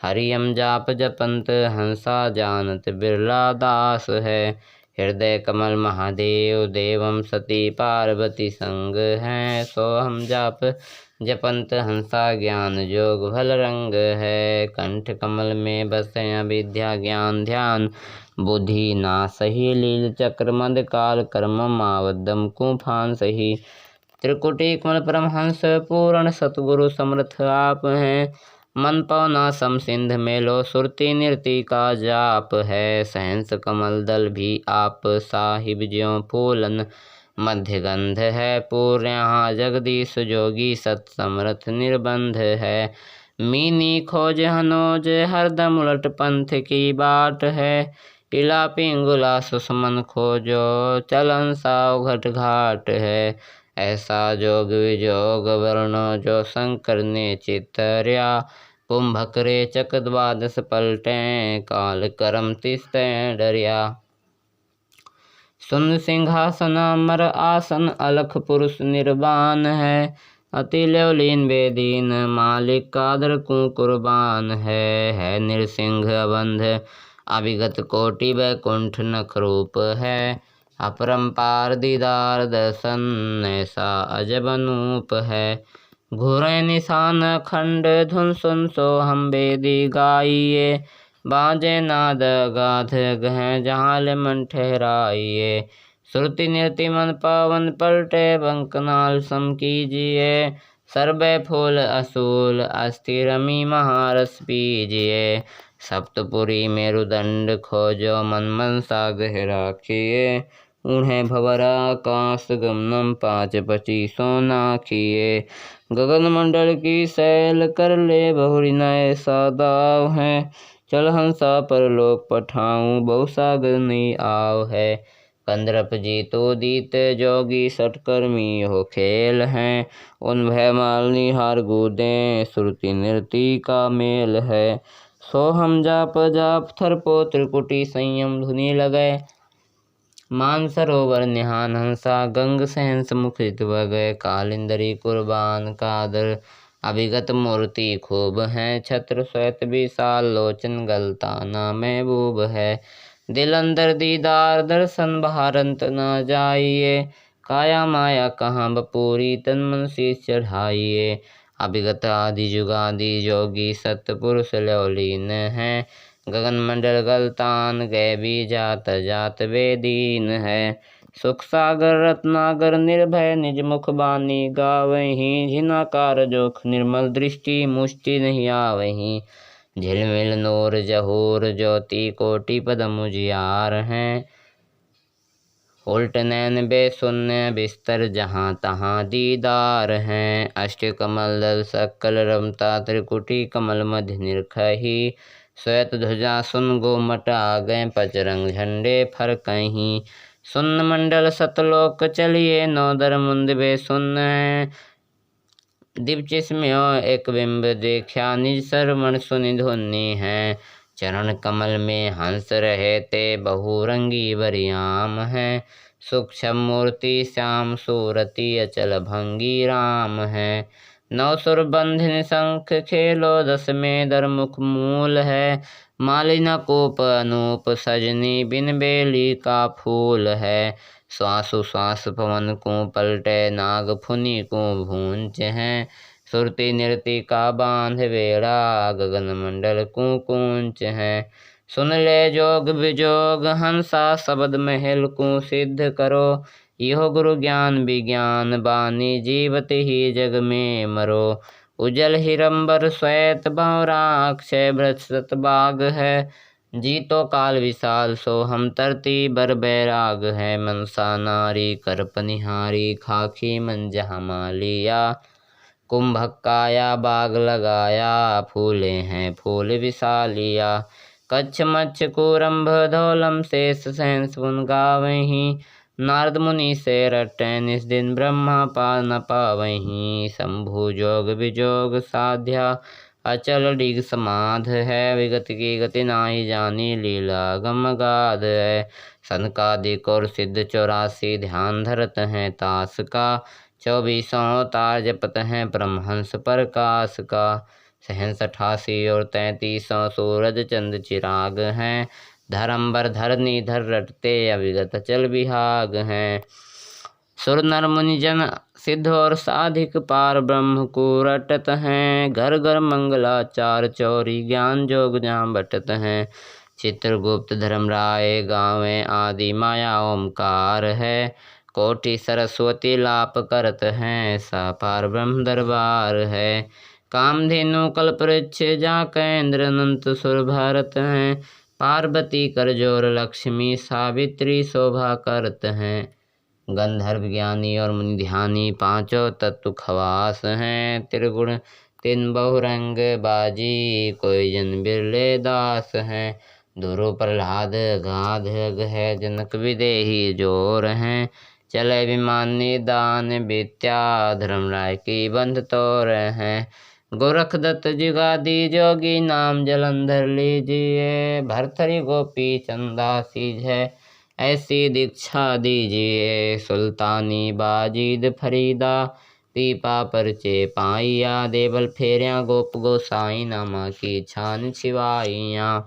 हरियम जाप जपंत हंसा जानत बिरला दास है। हृदय कमल महादेव देवम सती पार्वती संग हैं, सो हम जाप जपंत हंसा ज्ञान जोग भल रंग है। कंठ कमल में बसे विद्या ज्ञान ध्यान, बुद्धि ना सही लील चक्र मद काल कर्म मावदम कुफान सही। त्रिकुटी कमल परमहंस पूर्ण सतगुरु समर्थ आप हैं, मन पवना सम सिंध मेलो सुरती निरति का जाप है। सहंस कमल दल भी आप साहिब ज्यों फूलन, मध्य गंध है पूर्ण यहाँ जगदीश जोगी सत समर्थ निर्बंध है। मीनी खोज हनोज हरदम उलट पंथ की बाट है, इला पिंगुला सुषमन खोजो चलन साव घट घाट है। ऐसा जोग विजोग वर्णो जो शंकर ने चितर्या, कुंभक रेचक द्वादश पलटें काल करम तिस्तें डरिया। सुन सिंहासन अमर आसन अलख पुरुष निर्वाण है, अति ल्यौलीन बेदीन मालिक कादर कु कुर्बान है। निरसिंह अबंध अभिगत कोटि वैकुंठ नख रूप है, अपरंपार दीदार दर्शन ऐसा अजब अनूप है। घुरे निशान खंड धुन सुन सो हम बेदी गाइए, बाजे नाद गाध गह जहाँ मन ठहराइए। श्रुति निरति मन पावन पलटे बंकनाल सम कीजिए, सर्वे फूल असूल अस्थिरमी महारस पीजिए। सप्तपुरी मेरुदंड खोजो मन मनसा गहरा किए, उन्हें भवरा आकाश गमनम 5 25 नाखिए। गगन मंडल की सैल कर ले बहुरी नए सादाव है, चल हंसा पर लोक पठाऊं बहु सागर नहीं आव है। कंदर्प जीतो दीत जोगी सटकर्मी हो खेल हैं, उन भय मालनी हार गूदें श्रुति नृति का मेल है। सो हम जाप जाप थरपो त्रिकुटी संयम धुनि लगे, मानसरोवर निहान हंसा गंग सहंस मुखरित बगय। कालिंदरी कुर्बान कादर अभिगत मूर्ति खूब है, छत्र श्वेत विशाल लोचन गलताना महबूब है। दिल अंदर दीदार दर्शन बहारंत न जाइए, काया माया कहाँ बपूरी तन मन शीश चढ़ाइए। अभिगत आदि जुगादि जोगी सतपुरुष ल्यौलीन है, गगन मंडल गलतान गए भी जात जात बेदीन है। सुख सागर रत्नागर निर्भय निज मुख बानी गावहीं, झिनाकार जोख निर्मल दृष्टि मुष्टि नहीं आवहीं। झिलमिल नूर जहूर ज्योति कोटि पदम उजियार हैं, उल्ट नैन बेसुन्य बिस्तर जहाँ तहाँ दीदार हैं। अष्ट कमल दल सकल रमता त्रिकुटी कमल मध्य निरखही, श्वेत ध्वजा सुन गोमट आ गए 5 रंग झंडे फर कहीं। सुन्न मंडल सतलोक चलिए, नौदर मुंद बे सुन्न है। दिव्यस्मयो एक बिंब देखा, निज श्रवण सुनि धुनि है। चरण कमल में हंस रहे ते, बहुरंगी बरियाम है। सूक्ष्म मूर्ति श्याम सूरति, अचल भंगी राम है। नौ सुर बंधन शंख खेलो, दस में दर मुख मूल है। मालिना कोप अनूप सजनी, बिन बेली का फूल है। श्वासु श्वास पवन को पलटे, नाग फुनि को भूंच है। सुरति नृति का बांध बेड़ा, गगन मंडल को कूंच है। सुन ले जोग विजोग हंसा, शब्द महल को सिद्ध करो। यो गुरु ज्ञान विज्ञान बानी, जीवत ही जग में मरो। उजल हिरंबर श्वेत बावरा, अक्षय भ्रत बाग है। जीतो काल विशाल सो हम तरती, बर बैराग है। मनसा नारी कर पनिहारी, खाखी मंजहा मालिया। कुंभक काया बाग लगाया, फूले हैं फूल विशालिया। कच्छ मच्छ कूरंभ धौलम, शेष सहंस गुन गावहीं। नारद मुनि से रटे, निस दिन ब्रह्मा पा न पावहीं। शंभु जोग विजोग साध्या, अचल डिग समाध है। विगत की गति नाहि जानी, लीला गम गाध है। सनकादिक और सिद्ध 84 ध्यान धरत हैं तास का। 24 अवतार जपत हैं परमहंस प्रकाश का। सहंस 88 और 33 सूरज चंद चिराग हैं। धरम्बर धरनी धर रटते, अविगत चल विहाग हैं। सुर नर मुनि जन सिद्ध और साधिक, पार ब्रह्म को रटत हैं। घर घर मंगलाचार चौरी, ज्ञान जोग जहाँ बटत हैं। चित्रगुप्त धर्मराय गावें, आदि माया ओमकार है। कोटि सरस्वती लाप करत हैं, सा पार ब्रह्म दरबार है। कामधेनु कल्पवृक्ष जाके, इंद्र अनंत सुर भारत हैं। पार्वती कर जोर लक्ष्मी, सावित्री शोभा करत हैं। गंधर्व ज्ञानी और मुनि ध्यानी, पांचों तत्व खवास हैं। त्रिगुण तिन बहुरंग बाजी, कोई जन बिरले दास हैं। दुरु प्रहलाद गाध है, जनक विदेही जोर हैं। चले विमान निदान विद्या, धर्मराय की बंध तोर हैं। गोरख दत्त जुगादि जोगी, नाम जलंधर लीजिए। भरथरी गोपी चंदा सीज है, ऐसी दीक्षा दीजिए। सुल्तानी बाजीद फरीदा, पीपा परचे पाइया। देवल फेरिया गोप गोसाई, नामा की छान छिवाइया।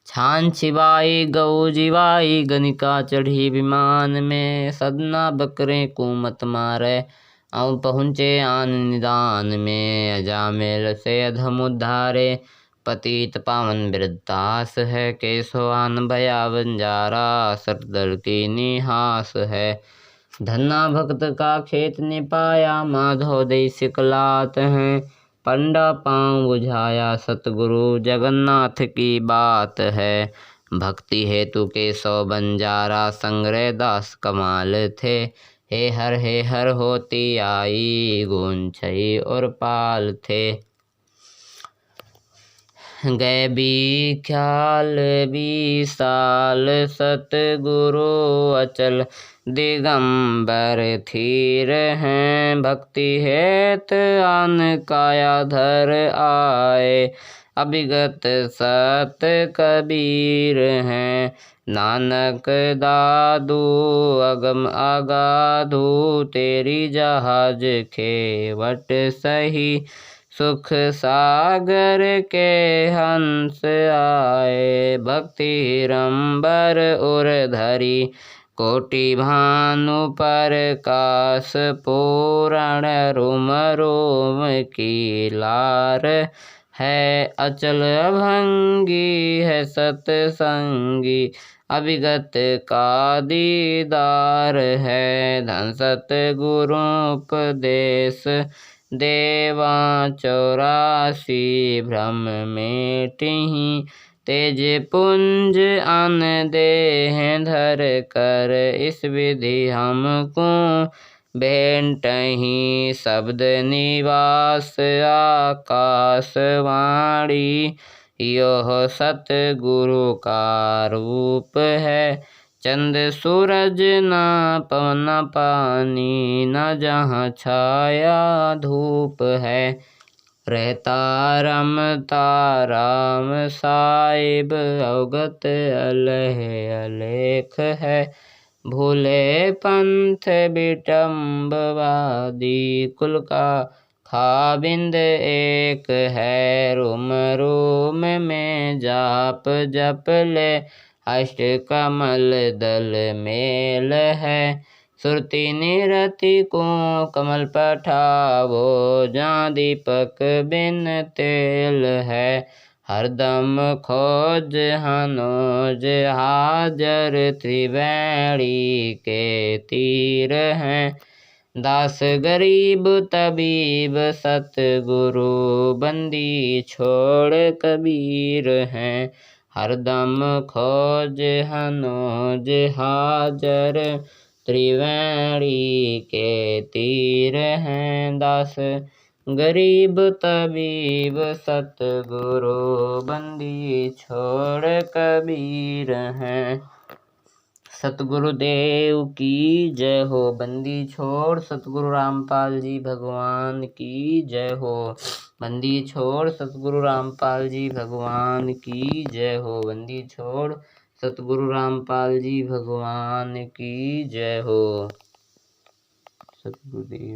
छान छिवाई गऊ जिवाई, गनिका चढ़ी विमान में। सदना बकरे को मत मारे, औ पहुँचे आन निदान में। अजामेल से अधम उद्धारे, पतित पावन वृद्धास है। केशवान भया बंजारा, सरदल की निहास है। धन्ना भक्त का खेत ने पाया, माधव दई सिकलात हैं। पंडा पाँव बुझाया सतगुरु, जगन्नाथ की बात है। भक्ति हेतु केशव बंजारा, संग्रह दास कमाल थे। हे हर होती आई, गुंछई और पाल थे। गए भी ख्याल विशाल, सतगुरु अचल दिगंबर थीर हैं। भक्ति हेत आन काया धर आए, अभिगत सत कबीर हैं। नानक दादू अगम अगाधू, तेरी जहाज खेवट सही। सुख सागर के हंस आए, भक्ति रंबर उर धरी। कोटि भानु प्रकाश पूरण, रोम रोम की लार है। अचल अभंगी है सतसंगी, अभिगत का दीदार है। धन सतगुरु उपदेश देवा, 84 भ्रम मेटिहि। तेज पुंज अन देह धर कर, इस विधि हमको भेंटहि। शब्द निवास आकाशवाणी, यह सतगुरु का रूप है। चंद सूरज न पवन न पानी, न जहाँ छाया धूप है। रहता रमता राम साहिब, अवगत अलह अलेख है। भूले पंथ विटम्बवादी, कुल का खाबिंद एक है। रोम रोम में जाप जप ले, अष्ट कमल दल मेल है। सुरति निरति को कमल पठावो, जहाँ दीपक बिन तेल है। हरदम खोज हनोज हाजर, त्रिवेणी के तीर हैं। दास गरीब तबीब सतगुरु, बंदी छोड़ कबीर हैं। हरदम खोज हनोज हाजर, त्रिवेणी के तीर हैं। दास गरीब तबीब सतगुरु, बंदी छोड़ कबीर हैं। सतगुरुदेव की जय हो। बंदी छोड़ सतगुरु रामपाल जी भगवान की जय हो। बंदी छोड़ सतगुरु रामपाल जी भगवान की जय हो। बंदी छोड़ सतगुरु रामपाल जी भगवान की जय हो। सतगुरुदेव।